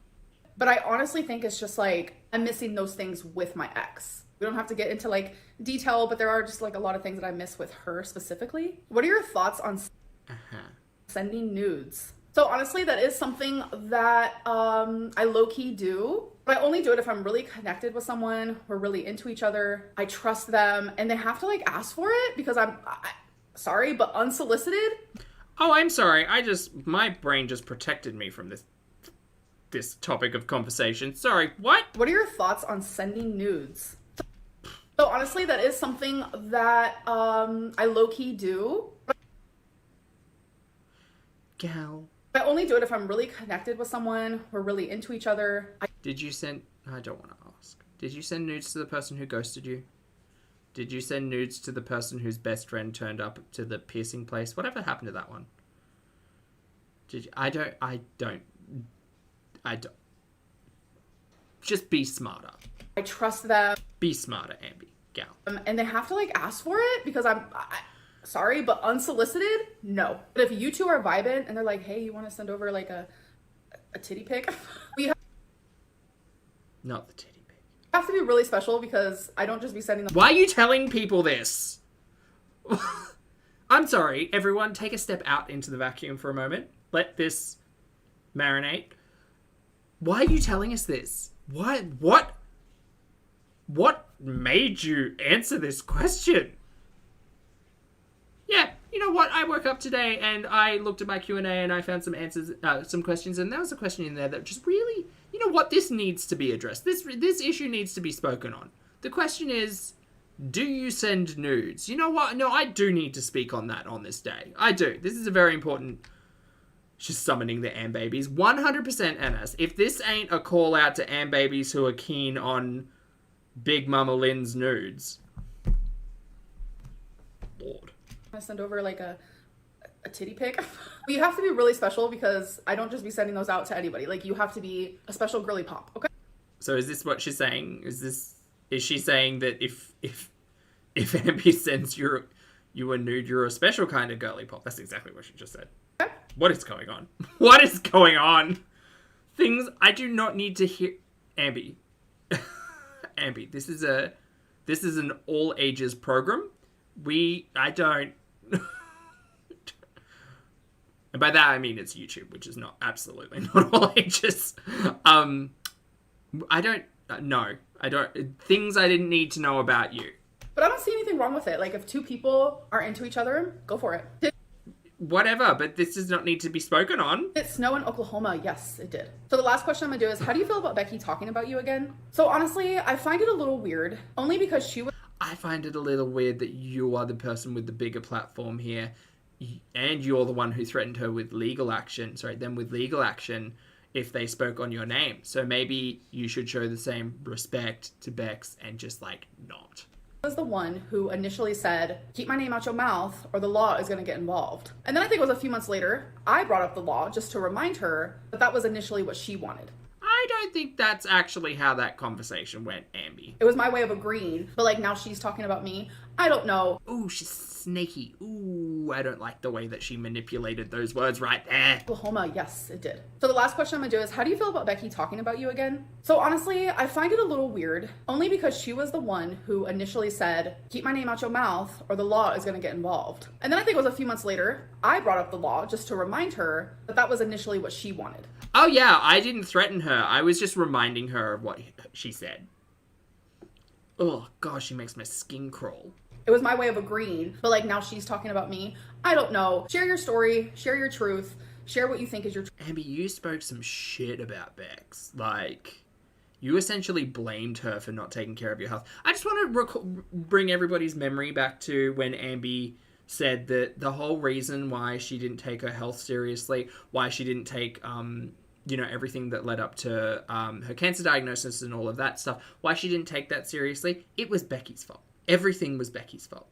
But I honestly think it's just like I'm missing those things with my ex. We don't have to get into like detail, but there are just like a lot of things that I miss with her specifically. What are your thoughts on sending nudes? So honestly, that is something that I low-key do. But I only do it if I'm really connected with someone, we're really into each other, I trust them, and they have to like ask for it because I'm sorry, but unsolicited. Oh, I'm sorry. My brain just protected me from this topic of conversation. Sorry, what? What are your thoughts on sending nudes? So honestly, that is something that I low-key do. Gal. I only do it if I'm really connected with someone, we're really into each other. Did you send... I don't want to ask. Did you send nudes to the person who ghosted you? Did you send nudes to the person whose best friend turned up to the piercing place? Whatever happened to that one? Did you... I don't... Just be smarter. I trust them. Be smarter, Ambi. Gal. And they have to like ask for it because I'm sorry, but unsolicited, no. But if you two are vibing and they're like, hey, you want to send over like a titty pic? We Not the titty pic. have to be really special because I don't just be sending them. Why are you telling people this? I'm sorry, everyone, take a step out into the vacuum for a moment. Let this marinate. Why are you telling us this? Why? What made you answer this question? Yeah, you know what? I woke up today and I looked at my Q&A and I found some answers, some questions, and there was a question in there that just really, you know what? This needs to be addressed. This issue needs to be spoken on. The question is, do you send nudes? You know what? No, I do need to speak on that on this day. I do. This is a very important... She's summoning the Am Babies. 100% NS. If this ain't a call out to Am Babies who are keen on Big Mama Lynn's nudes. Lord. I send over like a titty pic. You have to be really special because I don't just be sending those out to anybody. Like, you have to be a special girly pop, okay? So is this what she's saying? Is she saying that if Ambi sends you a nude, you're a special kind of girly pop? That's exactly what she just said. Okay. What is going on? What is going on? Things I do not need to hear. Ambi. Ambi, this is an all ages program. I don't. And by that I mean it's YouTube, which is absolutely not all ages. I don't know. Things I didn't need to know about you. But I don't see anything wrong with it. Like, if two people are into each other, go for it. Whatever, but this does not need to be spoken on. Did it snow in Oklahoma? Yes, it did. So the last question I'm gonna do is, how do you feel about Becky talking about you again? So honestly, I find it a little weird, only because she was... I find it a little weird that you are the person with the bigger platform here, and you're the one who threatened her with legal action. Them with legal action if they spoke on your name. So maybe you should show the same respect to Bex and just, like, not. Was the one who initially said, keep my name out your mouth or the law is going to get involved. And then I think it was a few months later, I brought up the law just to remind her that that was initially what she wanted. I don't think that's actually how that conversation went, Ambi. It was my way of agreeing, but like now she's talking about me. I don't know. Ooh, she's snaky. Ooh, I don't like the way that she manipulated those words right there. Oklahoma, yes, it did. So the last question I'm gonna do is, how do you feel about Becky talking about you again? So honestly, I find it a little weird, only because she was the one who initially said, keep my name out your mouth or the law is gonna get involved. And then I think it was a few months later, I brought up the law just to remind her that that was initially what she wanted. Oh yeah, I didn't threaten her. I was just reminding her of what she said. Oh gosh, she makes my skin crawl. It was my way of agreeing, but like now she's talking about me. I don't know. Share your story, share your truth, share what you think is your truth. Ambi, you spoke some shit about Bex. Like, you essentially blamed her for not taking care of your health. I just want to bring everybody's memory back to when Ambi said that the whole reason why she didn't take her health seriously, why she didn't take, everything that led up to her cancer diagnosis and all of that stuff, why she didn't take that seriously, it was Becky's fault. Everything was Becky's fault.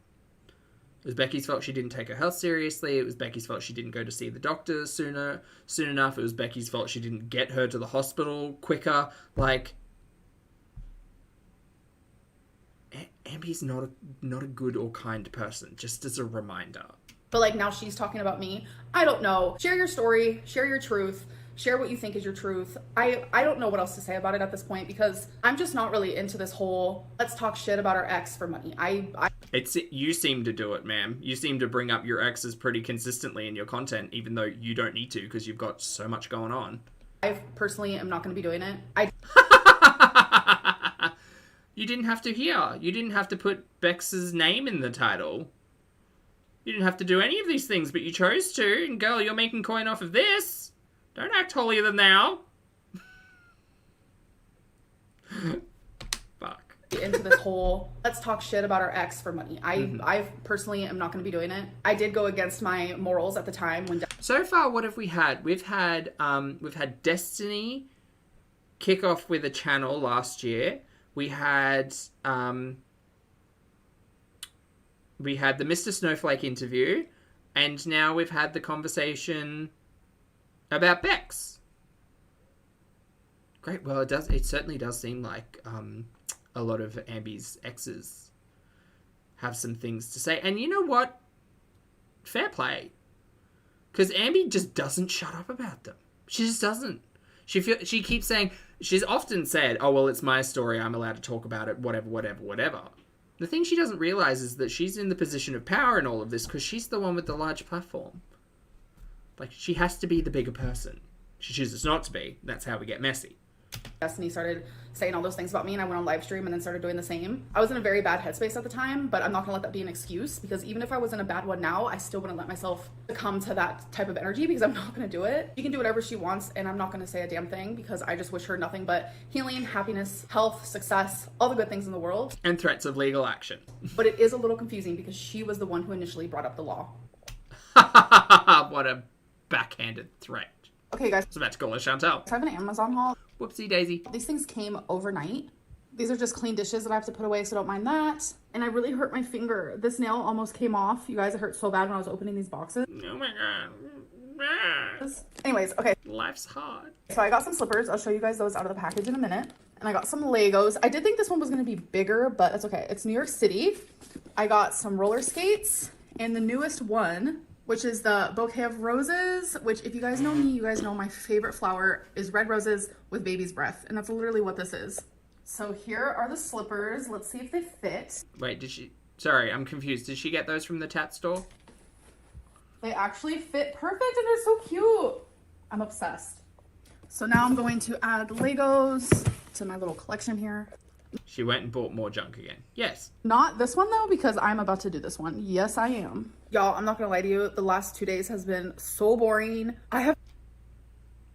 It was Becky's fault she didn't take her health seriously. It was Becky's fault she didn't go to see the doctor soon enough. It was Becky's fault she didn't get her to the hospital quicker. Like, Ambi's not a good or kind person, just as a reminder. But like now she's talking about me. I don't know. Share your story, share your truth, share what you think is your truth. I don't know what else to say about it at this point because I'm just not really into this whole let's talk shit about our ex for money. You seem to do it, ma'am. You seem to bring up your exes pretty consistently in your content, even though you don't need to because you've got so much going on. I personally am not going to be doing it. You didn't have to hear. You didn't have to put Bex's name in the title. You didn't have to do any of these things, but you chose to. And girl, you're making coin off of this. Don't act holier than thou. Fuck. Into this whole let's talk shit about our ex for money. I personally am not going to be doing it. I did go against my morals at the time when. So far, what have we had? We've had Destiny kick off with a channel last year. We had the Mr. Snowflake interview, and now we've had the conversation about Bex. Great. Well, it certainly does seem like a lot of Ambi's exes have some things to say. And you know what? Fair play. Because Ambi just doesn't shut up about them. She just doesn't. She keeps saying, she's often said, oh, well, it's my story. I'm allowed to talk about it, whatever. The thing she doesn't realize is that she's in the position of power in all of this because she's the one with the large platform. Like, she has to be the bigger person. She chooses not to be. That's how we get messy. Destiny started saying all those things about me, and I went on live stream and then started doing the same. I was in a very bad headspace at the time, but I'm not gonna let that be an excuse, because even if I was in a bad one now, I still wouldn't let myself succumb to that type of energy, because I'm not gonna do it. She can do whatever she wants, and I'm not gonna say a damn thing, because I just wish her nothing but healing, happiness, health, success, all the good things in the world. And threats of legal action. But it is a little confusing because she was the one who initially brought up the law. What a backhanded threat. Okay, guys. I was about to call her Chantal. I have an Amazon haul. Whoopsie daisy. These things came overnight. These are just clean dishes that I have to put away, so don't mind that. And I really hurt my finger. This nail almost came off. You guys, it hurt so bad when I was opening these boxes. Oh my god. Anyways, okay. Life's hard. So I got some slippers. I'll show you guys those out of the package in a minute. And I got some Legos. I did think this one was going to be bigger, but that's okay. It's New York City. I got some roller skates. And the newest one, which is the bouquet of roses, which if you guys know me, you guys know my favorite flower is red roses with baby's breath. And that's literally what this is. So here are the slippers. Let's see if they fit. Wait, did she... Sorry, I'm confused. Did she get those from the tat store? They actually fit perfect and they're so cute. I'm obsessed. So now I'm going to add Legos to my little collection here. She went and bought more junk again. Yes. Not this one though, because I'm about to do this one. Yes, I am. Y'all, I'm not gonna lie to you. The last 2 days has been so boring. I have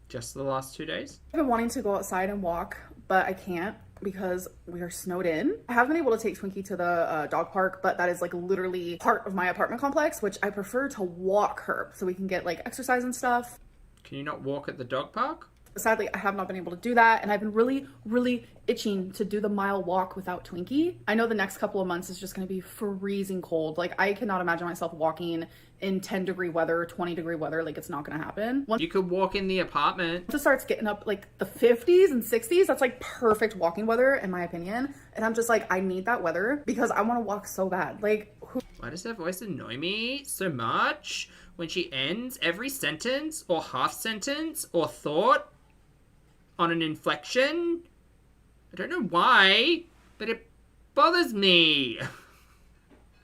Just the last 2 days? been wanting to go outside and walk, but I can't because we are snowed in. I have been able to take Twinkie to the dog park, but that is like literally part of my apartment complex, which I prefer to walk her so we can get like exercise and stuff. Can you not walk at the dog park? Sadly, I have not been able to do that, and I've been really, really itching to do the mile walk without Twinkie. I know the next couple of months is just going to be freezing cold. Like, I cannot imagine myself walking in 10-degree weather, 20-degree weather. Like, it's not going to happen. Once You could walk in the apartment. it starts getting up like the 50s and 60s, that's like perfect walking weather, in my opinion. And I'm just like, I need that weather because I want to walk so bad. Like, Why does her voice annoy me so much? When she ends every sentence or half sentence or thought on an inflection. I don't know why, but it bothers me.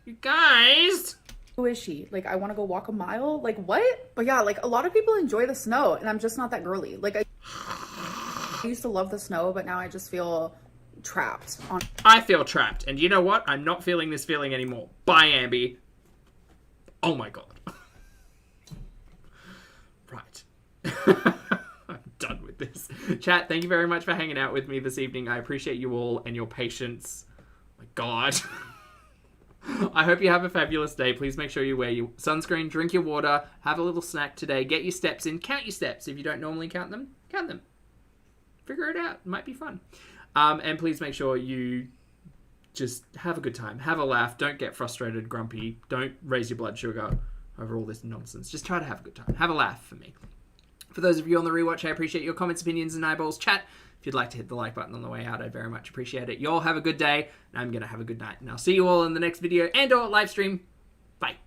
You guys. who is she? Like, I want to go walk a mile? Like, what? But yeah, like, a lot of people enjoy the snow, and I'm just not that girly. Like, I used to love the snow, but now I just feel trapped. I feel trapped, and you know what? I'm not feeling this feeling anymore. Bye, Ambi. Oh my god. Right. I'm done with this. Chat, thank you very much for hanging out with me this evening. I appreciate you all and your patience. My god. I hope you have a fabulous day. Please make sure you wear your sunscreen, drink your water, have a little snack today, get your steps in, count your steps. If you don't normally count them, count them. Figure it out. It might be fun. And please make sure you just have a good time. Have a laugh. Don't get frustrated, grumpy. Don't raise your blood sugar over all this nonsense. Just try to have a good time. Have a laugh for me. For those of you on the rewatch, I appreciate your comments, opinions, and eyeballs. Chat, if you'd like to hit the like button on the way out, I'd very much appreciate it. Y'all have a good day, and I'm going to have a good night. And I'll see you all in the next video and or live stream. Bye.